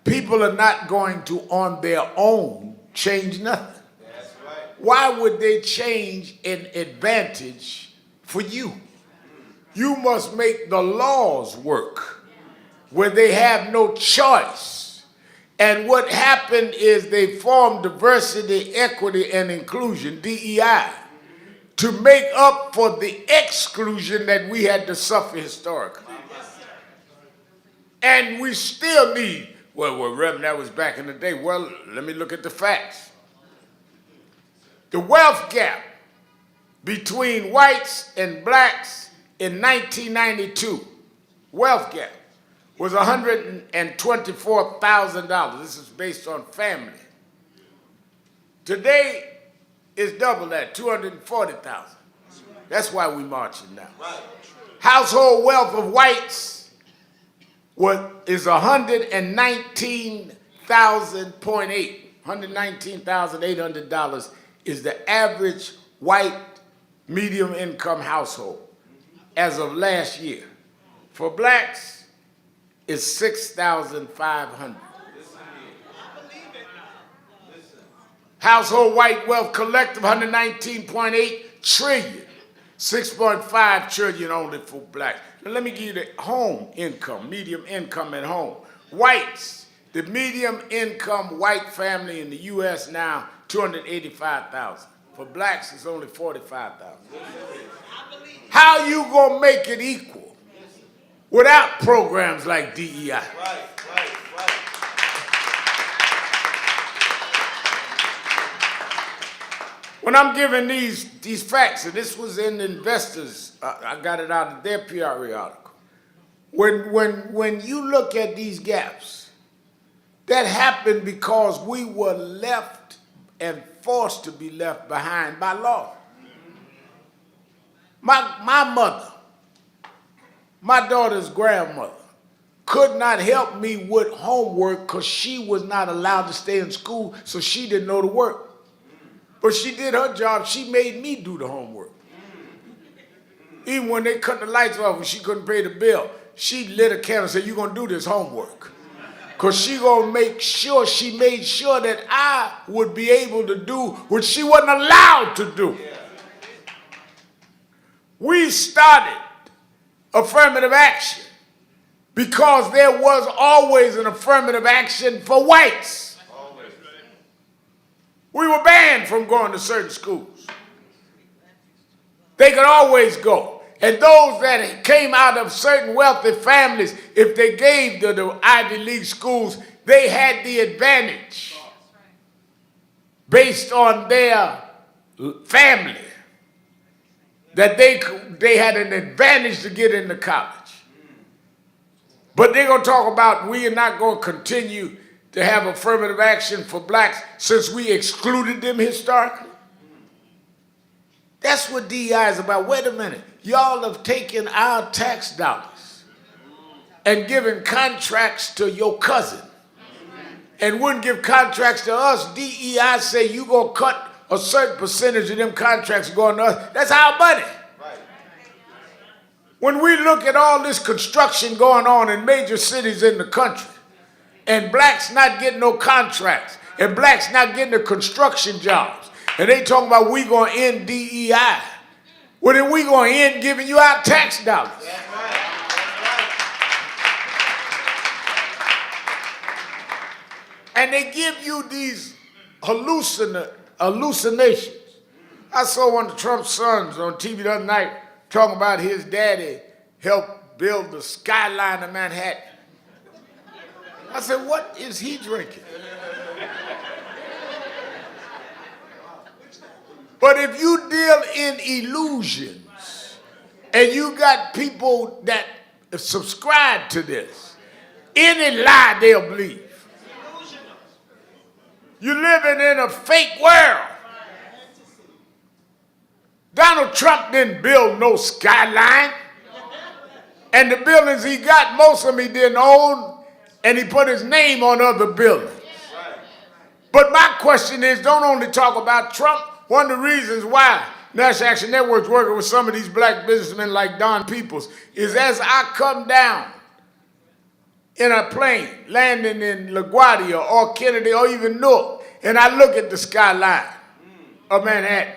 people are not going to, on their own, change nothing. That's right. Why would they change an advantage for you? You must make the laws work where they have no choice. And what happened is they formed diversity, equity, and inclusion, DEI, to make up for the exclusion that we had to suffer historically. And we still need, well, Reverend, that was back in the day. Well, let me look at the facts. The wealth gap between whites and blacks in 1992, wealth gap, was $124,000. This is based on family. Today, it's double that, $240,000. That's why we're marching now. Household wealth of whites is $119,000.8. $119,800 is the average white medium income household as of last year. For blacks, it's $6,500. Household white wealth collective, 119.8 trillion. 6.5 trillion only for blacks. Now let me give you the home income, medium income at home. Whites, the medium income white family in the U.S. now, 285,000. For blacks, it's only 45,000. How you gonna make it equal without programs like DEI? When I'm giving these facts, and this was in Investors, I got it out of their PRA article. When you look at these gaps, that happened because we were left and forced to be left behind by law. My mother, my daughter's grandmother, could not help me with homework because she was not allowed to stay in school, so she didn't know the work. But she did her job. She made me do the homework. Even when they cut the lights off and she couldn't pay the bill, she lit a candle and said, "You're going to do this homework." Because she going to make sure, she made sure that I would be able to do what she wasn't allowed to do. We started affirmative action because there was always an affirmative action for whites. We were banned from going to certain schools. They could always go. And those that came out of certain wealthy families, if they gave to the Ivy League schools, they had the advantage based on their family, that they had an advantage to get into college. But they're going to talk about we are not going to continue to have affirmative action for blacks since we excluded them historically. That's what DEI is about. Wait a minute. Y'all have taken our tax dollars and given contracts to your cousin and wouldn't give contracts to us. DEI say you going to cut a certain percentage of them contracts going to us. That's our money. When we look at all this construction going on in major cities in the country, and blacks not getting no contracts, and blacks not getting the construction jobs, And they talking about we going to end DEI. Well, then we going to end giving you our tax dollars. And they give you these hallucinations. I saw one of Trump's sons on TV the other night talking about his daddy helped build the skyline of Manhattan. I said, what is he drinking? But if you deal in illusions and you got people that subscribe to this, any lie they'll believe. You're living in a fake world. Donald Trump didn't build no skyline. And the buildings he got, most of them he didn't own, and he put his name on other buildings. But my question is, don't only talk about Trump. One of the reasons why National Action Network's working with some of these black businessmen like Don Peoples is as I come down in a plane, landing in LaGuardia or Kennedy or even Newark, and I look at the skyline of Manhattan,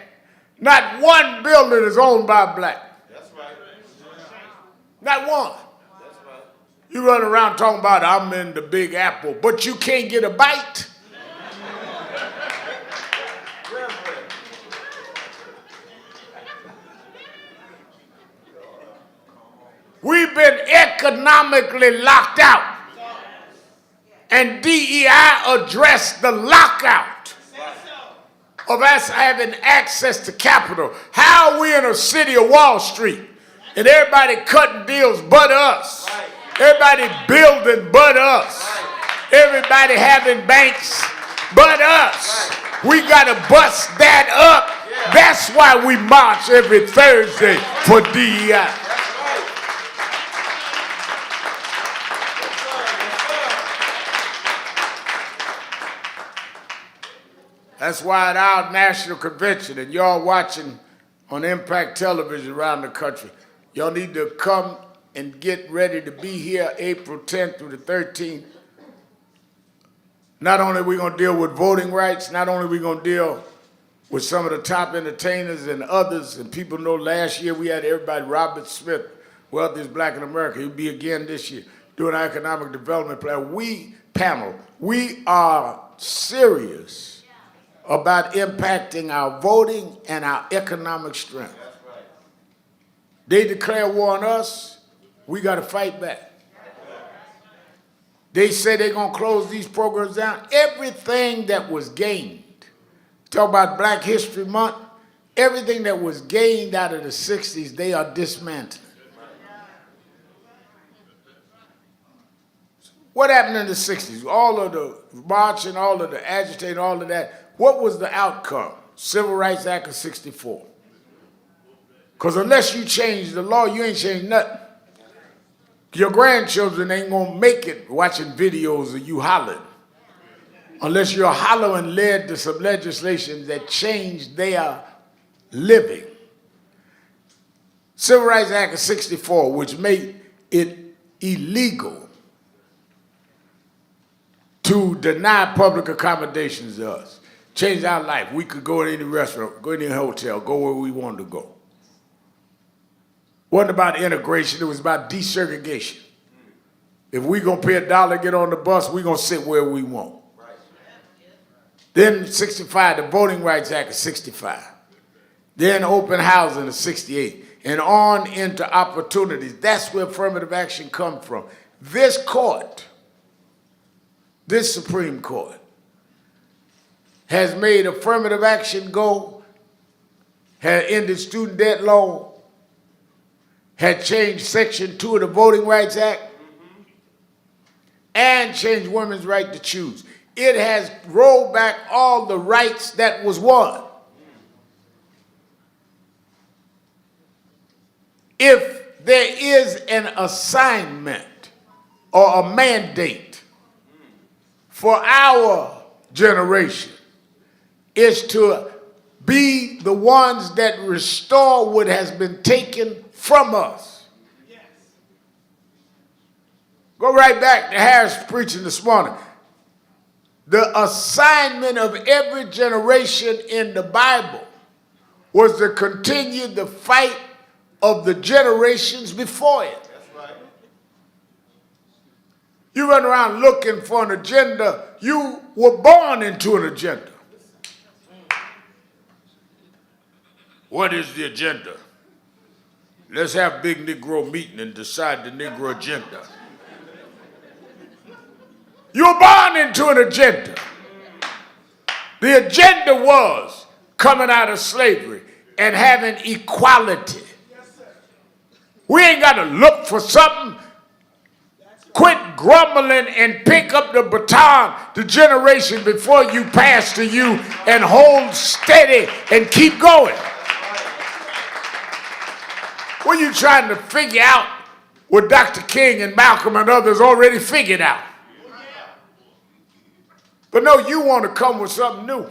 not one building is owned by a black. That's right. Not one. That's right. You run around talking about I'm in the Big Apple, but you can't get a bite. We've been economically locked out. And DEI addressed the lockout of us having access to capital. How are we in a city of Wall Street and everybody cutting deals but us? Everybody building but us. Everybody having banks but us. We got to bust that up. That's why we march every Thursday for DEI. That's why at our national convention, and y'all watching on Impact Television around the country, y'all need to come and get ready to be here April 10th through the 13th. Not only are we going to deal with voting rights, not only are we going to deal with some of the top entertainers and others, and people know last year we had everybody, Robert Smith, Wealthiest Black in America, he'll be again this year, doing our economic development plan. We are serious about impacting our voting and our economic strength. They declare war on us, we got to fight back. They say they're going to close these programs down. Everything that was gained, talk about Black History Month, everything that was gained out of the 60s, they are dismantling. What happened in the 60s? All of the marching, all of the agitating, all of that. What was the outcome? Civil Rights Act of 64. Because unless you change the law, you ain't changed nothing. Your grandchildren ain't going to make it watching videos of you hollering. Unless you're hollering led to some legislation that changed their living. Civil Rights Act of 64, which made it illegal to deny public accommodations to us. Changed our life. We could go to any restaurant, go to any hotel, go where we wanted to go. Wasn't about integration, it was about desegregation. If we gonna pay $1 to get on the bus, we gonna sit where we want. Then 65, the Voting Rights Act of 65. Then open housing of 68. And on into opportunities. That's where affirmative action comes from. This court, this Supreme Court, has made affirmative action go, had ended student debt loan, had changed Section 2 of the Voting Rights Act, and changed women's right to choose. It has rolled back all the rights that was won. If there is an assignment or a mandate for our generation, is to be the ones that restore what has been taken from us. Yes. Go right back to Harris preaching this morning. the assignment of every generation in the Bible was to continue the fight of the generations before it. You run around looking for an agenda. You were born into an agenda. What is the agenda? Let's have a big Negro meeting and decide the Negro agenda. You were born into an agenda. The agenda was coming out of slavery and having equality. We ain't got to look for something. Quit grumbling and pick up the baton, the generation before you pass to you, and hold steady and keep going. What are you trying to figure out what Dr. King and Malcolm and others already figured out? But no, you want to come with something new.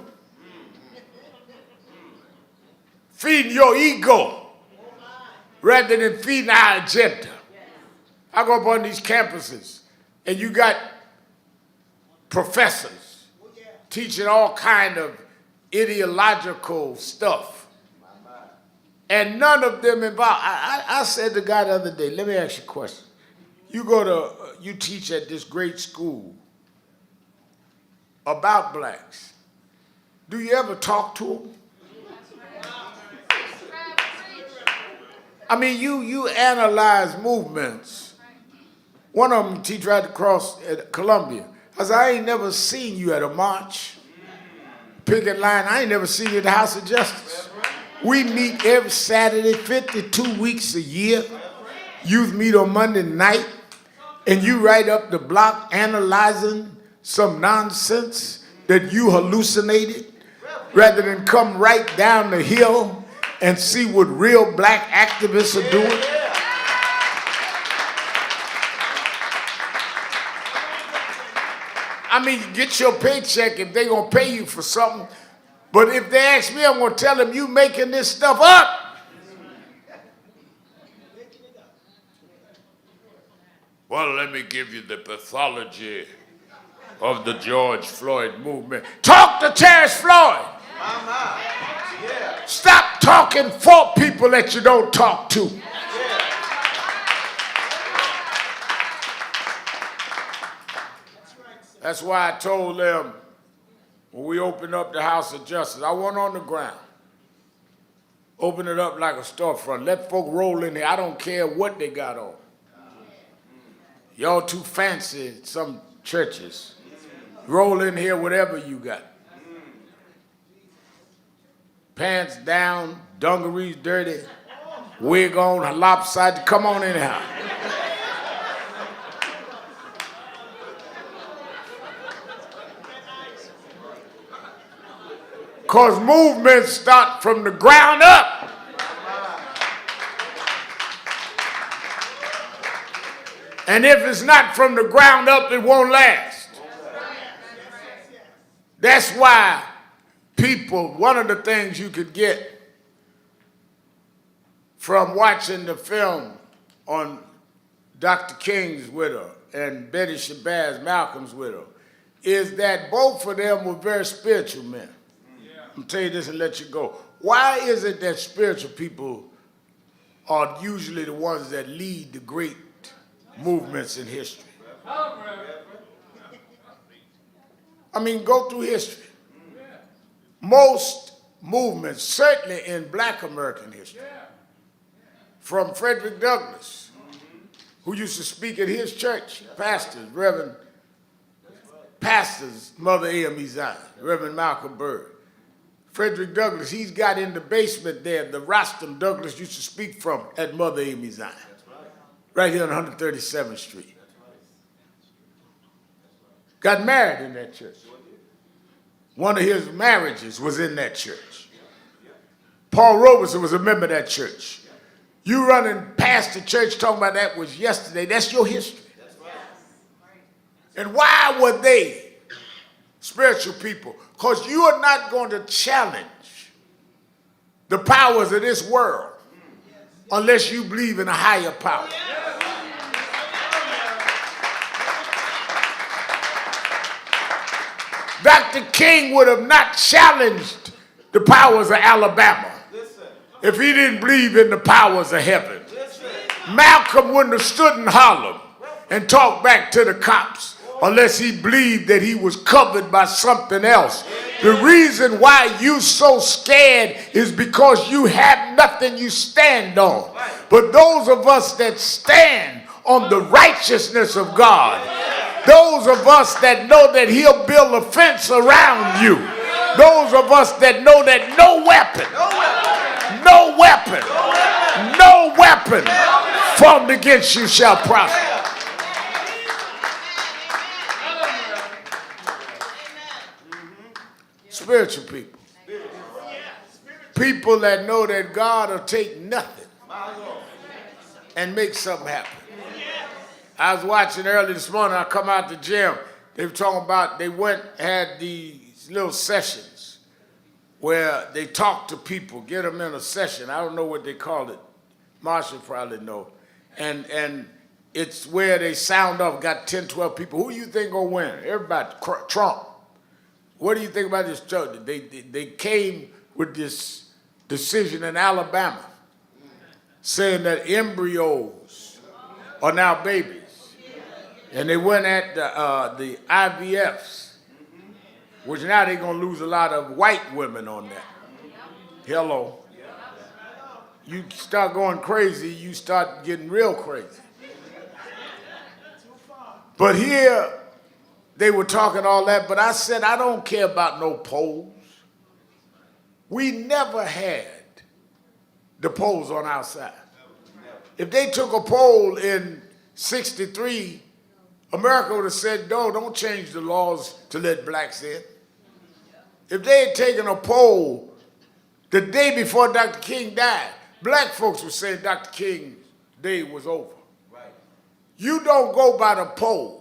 Feeding your ego rather than feeding our agenda. I go up on these campuses and you got professors teaching all kind of ideological stuff. And none of them involved. I said to the guy the other day, let me ask you a question. You teach at this great school about blacks. Do you ever talk to them? I mean, you analyze movements. One of them teach right across at Columbia. I said, I ain't never seen you at a march, picket line. I ain't never seen you at the House of Justice. We meet every Saturday, 52 weeks a year. Youth meet on Monday night, and you right up the block analyzing some nonsense that you hallucinated, rather than come right down the hill and see what real black activists are doing. I mean, you get your paycheck if they're going to pay you for something. But if they ask me, I'm going to tell them you making this stuff up. Well, let me give you the pathology of the George Floyd movement. Talk to Terrence Floyd. Stop talking for people that you don't talk to. That's why I told them when we opened up the House of Justice, I went on the ground. Open it up like a storefront. Let folk roll in there. I don't care what they got on. Y'all too fancy at some churches. Roll in here, whatever you got. Pants down, dungarees dirty, wig on, lopsided. Come on anyhow. Because movements start from the ground up. And if it's not from the ground up, it won't last. That's why people, one of the things you could get from watching the film on Dr. King's widow and Betty Shabazz, Malcolm's widow, is that both of them were very spiritual men. I'm going to tell you this and let you go. Why is it that spiritual people are usually the ones that lead the great movements in history? I mean, go through history. Most movements, certainly in black American history, from Frederick Douglass, who used to speak at his church, Reverend pastors, Mother A.M.E. Zion, Reverend Malcolm Byrd. Frederick Douglass, he's got in the basement there, the rostrum Douglass used to speak from at Mother A.M.E. Zion, right here on 137th Street. Got married in that church. One of his marriages was in that church. Paul Robeson was a member of that church. You running past the church talking about that was yesterday. That's your history. And why were they spiritual people? Because you are not going to challenge the powers of this world unless you believe in a higher power. Dr. King would have not challenged the powers of Alabama if he didn't believe in the powers of heaven. Malcolm wouldn't have stood in Harlem and talked back to the cops unless he believed that he was covered by something else. The reason why you so scared is because you have nothing you stand on. But those of us that stand on the righteousness of God, those of us that know that he'll build a fence around you, those of us that know that no weapon formed against you shall prosper. Spiritual people. People that know that God will take nothing and make something happen. I was watching early this morning, I come out the gym, they were talking about, they had these little sessions where they talk to people, get them in a session. I don't know what they call it. Marshall probably know. And it's where they sound off, got 10, 12 people. Who do you think gonna win? Everybody, Trump. What do you think about this church? They came with this decision in Alabama saying that embryos are now babies. And they went at the IVFs, which now they're going to lose a lot of white women on that. Hello. You start going crazy, you start getting real crazy. But here, they were talking all that, but I said, I don't care about no polls. We never had the polls on our side. If they took a poll in 63, America would have said, no, don't change the laws to let blacks in. If they had taken a poll the day before Dr. King died, black folks would say Dr. King's day was over. Right. You don't go by the polls.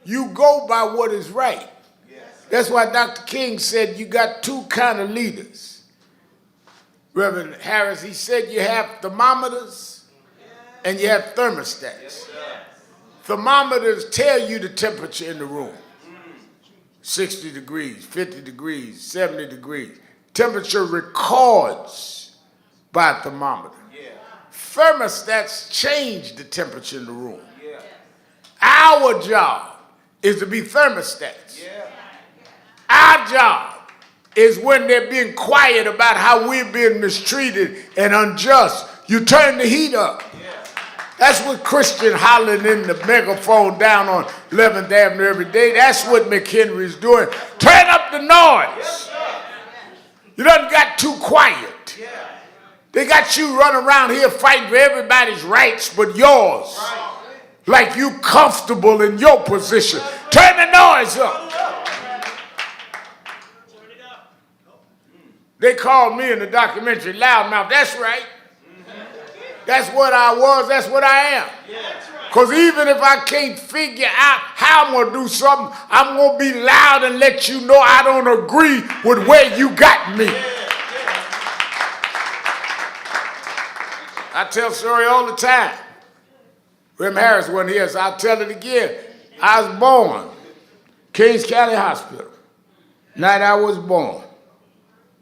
You go by what is right. Yes. That's why Dr. King said you got two kind of leaders. Reverend Harris, he said you have thermometers and you have thermostats. Thermometers tell you the temperature in the room. 60 degrees, 50 degrees, 70 degrees. Temperature records by a thermometer. Thermostats change the temperature in the room. Our job is to be thermostats. Our job is when they're being quiet about how we're being mistreated and unjust, you turn the heat up. That's what Christian hollering in the megaphone down on 11th Avenue every day. That's what McHenry's doing. Turn up the noise. You done got too quiet. They got you running around here fighting for everybody's rights but yours. Like you comfortable in your position. Turn the noise up. They called me in the documentary loudmouth. That's right. That's what I was, that's what I am. Because even if I can't figure out how I'm going to do something, I'm going to be loud and let you know I don't agree with where you got me. I tell the story all the time. Reverend Harris wasn't here, so I'll tell it again. I was born, Kings County Hospital. Night I was born,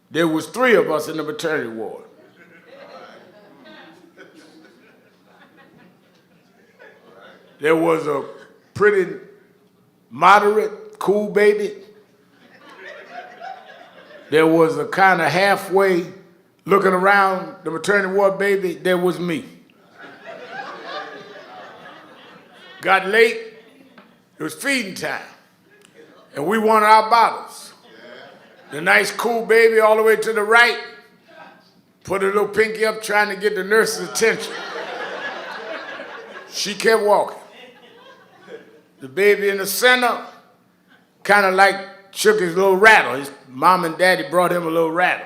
there was 3 of us in the maternity ward. There was a pretty moderate, cool baby. There was a kind of halfway looking around the maternity ward baby. There was me. Got late, it was feeding time. And we wanted our bottles. The nice, cool baby all the way to the right, put her little pinky up trying to get the nurse's attention. She kept walking. The baby in the center kind of like shook his little rattle. His mom and daddy brought him a little rattle,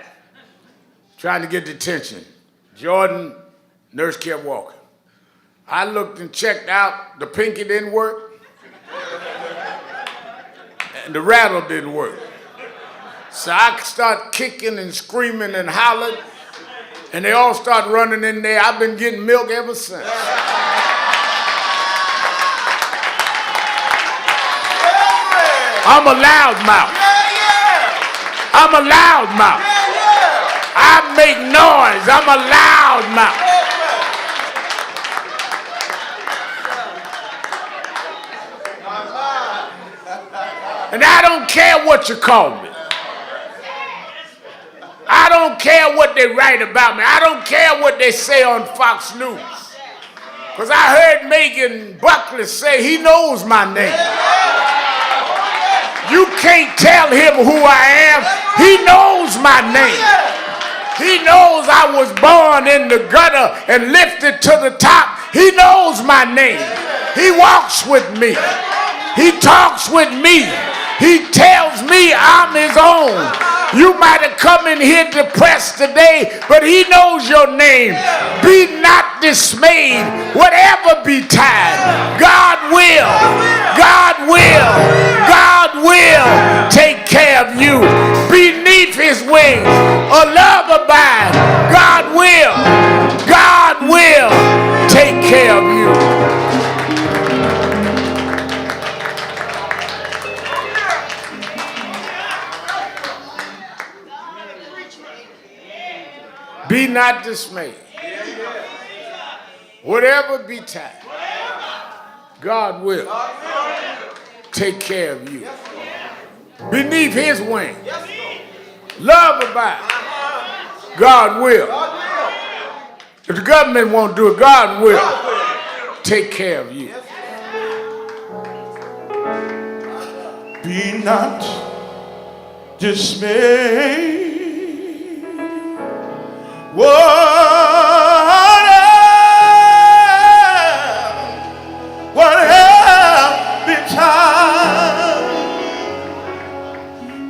trying to get the attention. Jordan, nurse kept walking. I looked and checked out. The pinky didn't work, and the rattle didn't work. So I started kicking and screaming and hollering, and they all started running in there. I've been getting milk ever since. I'm a loudmouth. I'm a loudmouth. I make noise. I'm a loudmouth. And I don't care what you call me. I don't care what they write about me. I don't care what they say on Fox News. Because I heard Megan Buckley say he knows my name. You can't tell him who I am. He knows my name. He knows I was born in the gutter and lifted to the top. He knows my name. He walks with me. He talks with me. He tells me I'm his own. You might have come in here depressed today, but he knows your name. Be not dismayed, whatever betide. God will, God will, God will take care of you. Beneath his wings, a love abide. God will take care of you. Be not dismayed. Whatever betide, God will take care of you. Beneath his wing, love abide. God will. If the government won't do it, God will take care of you. Be not dismayed. Whatever betide,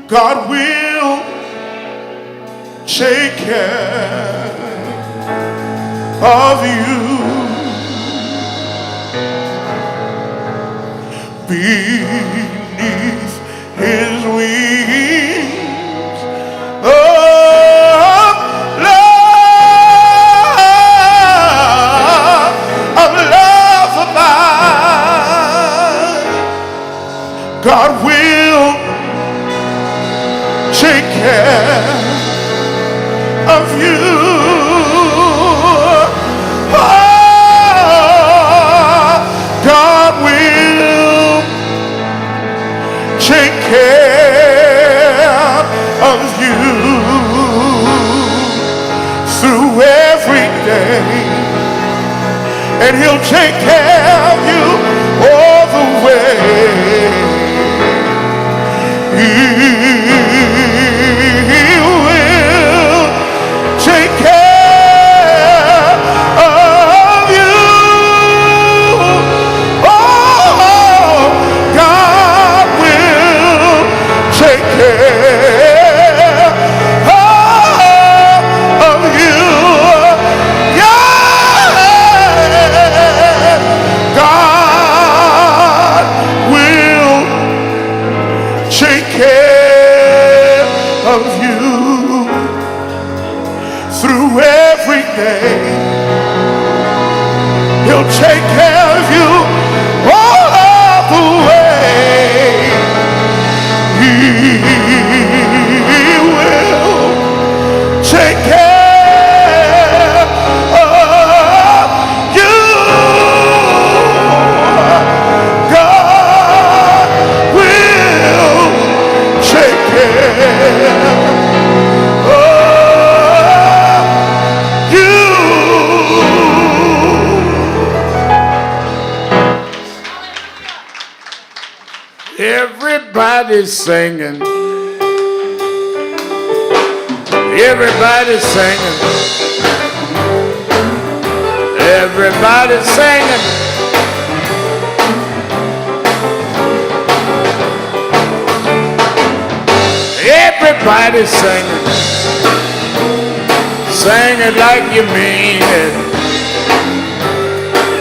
God will take care of you. Beneath his wings, oh, love abide. God will take care of you. God will take care of you through every day. And he'll take care of you all the way. He will take care of you. Oh, God will take care of you. God will take care of you through every day. He'll take care of you all the way. He will take care of you. God will take care of you. Everybody's singing. Everybody's singing. Everybody's singing. Everybody's singing. Sing it like you mean it.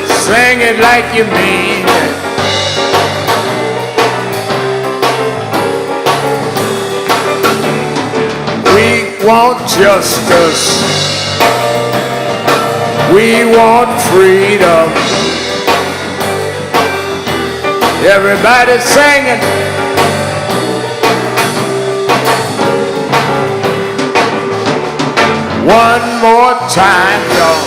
Sing it like you mean it. We want justice. We want freedom. Everybody's singing. One more time, y'all.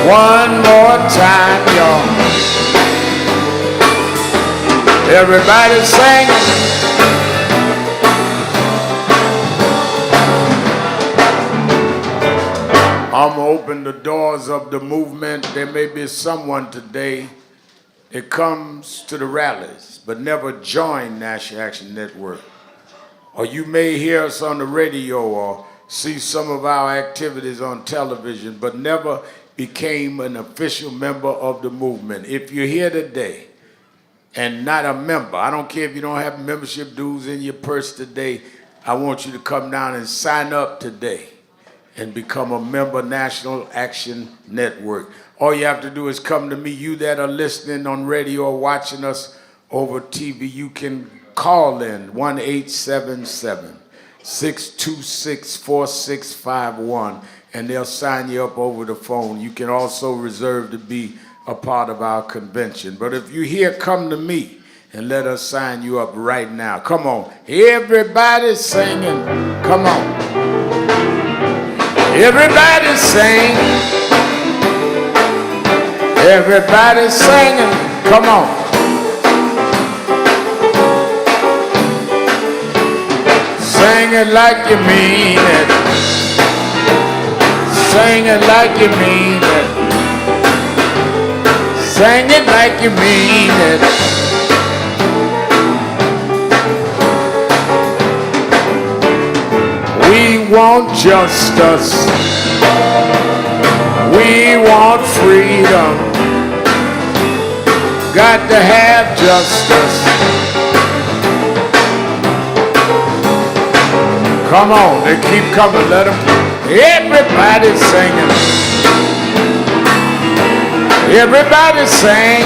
One more time, y'all. Everybody singing. I'm gonna open the doors of the movement. There may be someone today that comes to the rallies but never joined National Action Network. Or you may hear us on the radio or see some of our activities on television but never became an official member of the movement. If you're here today and not a member, I don't care if you don't have membership dues in your purse today, I want you to come down and sign up today and become a member of National Action Network. All you have to do is come to me. You that are listening on radio or watching us over TV, you can call in 1-877-626-4651, and they'll sign you up over the phone. You can also reserve to be a part of our convention. But if you're here, come to me and let us sign you up right now. Come on. Everybody singing. Come on. Everybody sing. Everybody singing. Come on. Sing it like you mean it. Sing it like you mean it. Sing it like you mean it. We want justice. We want freedom. Got to have justice. Come on, they keep coming, let them. Everybody singing. Everybody sing.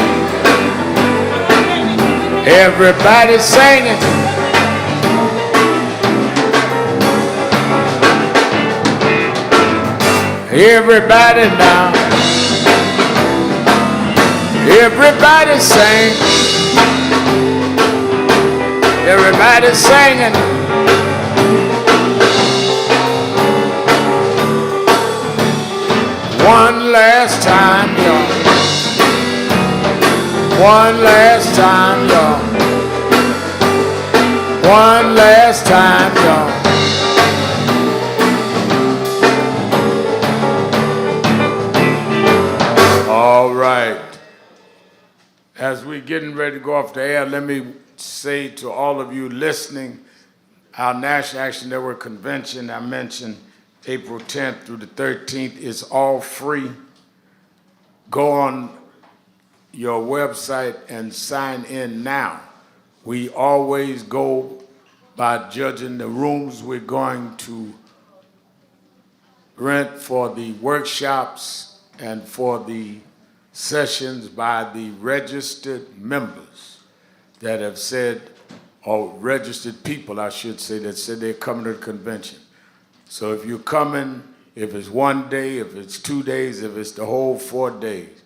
Everybody singing. Everybody now. Everybody sing. Everybody singing. One last time, y'all. One last time, y'all. One last time, y'all. All right. As we're getting ready to go off the air, let me say to all of you listening, our National Action Network Convention, I mentioned April 10th through the 13th, is all free. Go on your website and sign in now. We always go by judging the rooms we're going to rent for the workshops and for the sessions by the registered members that have said, or registered people, I should say, that said they're coming to the convention. So if you're coming, if it's one day, if it's 2 days, if it's the whole 4 days,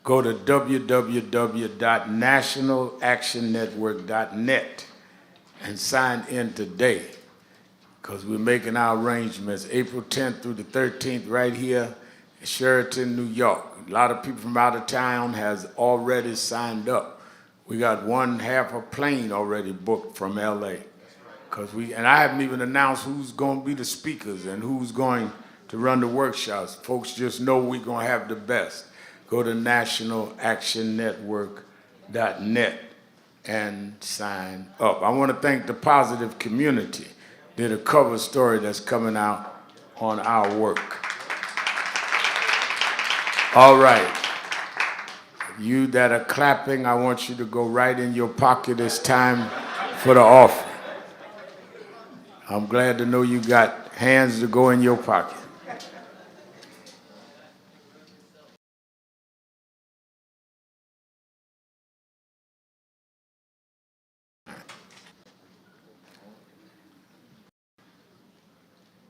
go to www.nationalactionnetwork.net and sign in today, because we're making our arrangements April 10th through the 13th right here in Sharpton, New York. A lot of people from out of town has already signed up. We got one half a plane already booked from LA. And I haven't even announced who's going to be the speakers and who's going to run the workshops. Folks just know we're going to have the best. Go to nationalactionnetwork.net and sign up. I want to thank the Positive Community. Did a cover story that's coming out on our work. All right. You that are clapping, I want you to go right in your pocket. It's time for the offering. I'm glad to know you got hands to go in your pocket.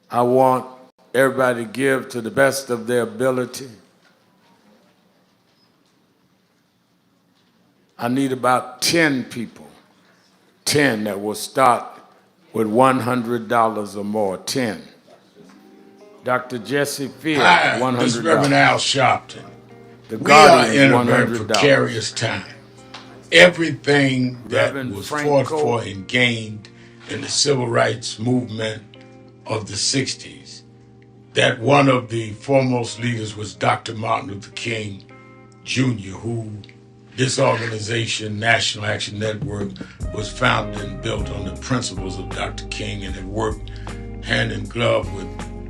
I want everybody to give to the best of their ability. I need about 10 people, 10 that will start with $100 or more, 10. Dr. Jesse Field, Hi, $100. this is Reverend Al Sharpton. The We are Guardian, in a very $100. precarious time. Everything that Reverend was Frank fought Cole. for and gained in the civil rights movement of the 60s, that one of the foremost leaders was Dr. Martin Luther King Jr., who this organization, National Action Network, was founded and built on the principles of Dr. King, and it worked hand in glove with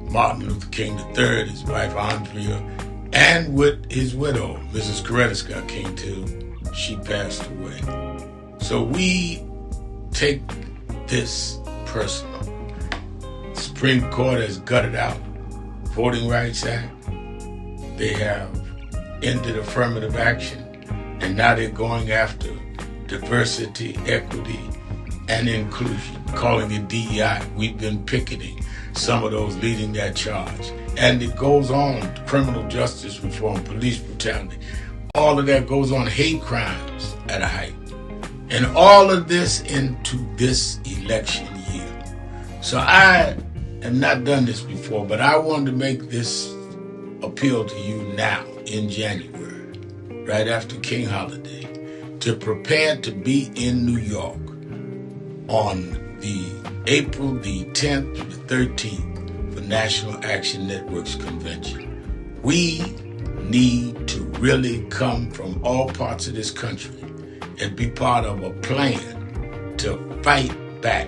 Martin Luther King III, his wife Andrea, and with his widow, Mrs. Coretta Scott King, till she passed away. So we take this personal. The Supreme Court has gutted out Voting Rights Act. They have ended affirmative action, and now they're going after diversity, equity, and inclusion, calling it DEI. We've been picketing some of those leading that charge. And it goes on, criminal justice reform, police brutality. All of that goes on, hate crimes at a height. And all of this into this election year. So I have not done this before, but I wanted to make this appeal to you now in January, right after King Holiday, to prepare to be in New York on the April the 10th to the 13th for National Action Network's convention. We need to really come from all parts of this country and be part of a plan to fight back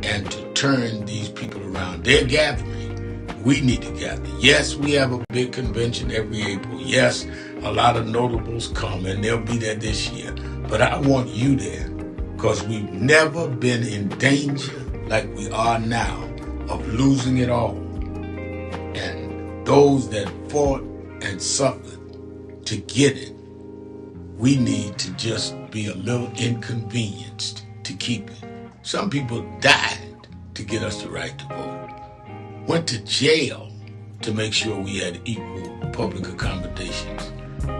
and to turn these people around. They're gathering. We need to gather. Yes, we have a big convention every April. Yes, a lot of notables come, and they'll be there this year. But I want you there, because we've never been in danger like we are now of losing it all. And those that fought and suffered to get it, we need to just be a little inconvenienced to keep it. Some people died to get us the right to vote, went to jail to make sure we had equal public accommodations,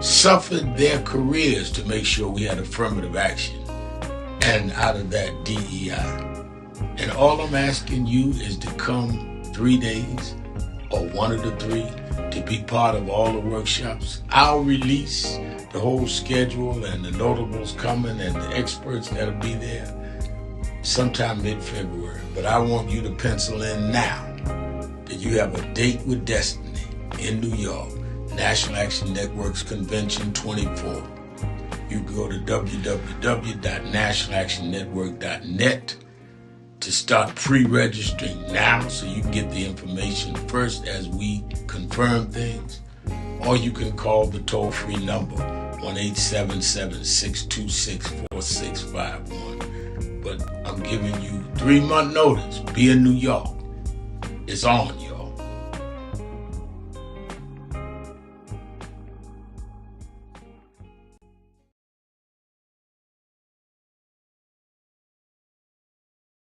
suffered their careers to make sure we had affirmative action, and out of that, DEI. And all I'm asking you is to come 3 days or one of the 3 to be part of all the workshops. I'll release the whole schedule and the notables coming and the experts that'll be there sometime mid-February. But I want you to pencil in now that you have a date with destiny in New York, National Action Network's Convention 24. You can go to www.nationalactionnetwork.net to start pre-registering now so you can get the information first as we confirm things. Or you can call the toll-free number, 1-877-626-4651. But I'm giving you 3-month notice. Be in New York. It's on you.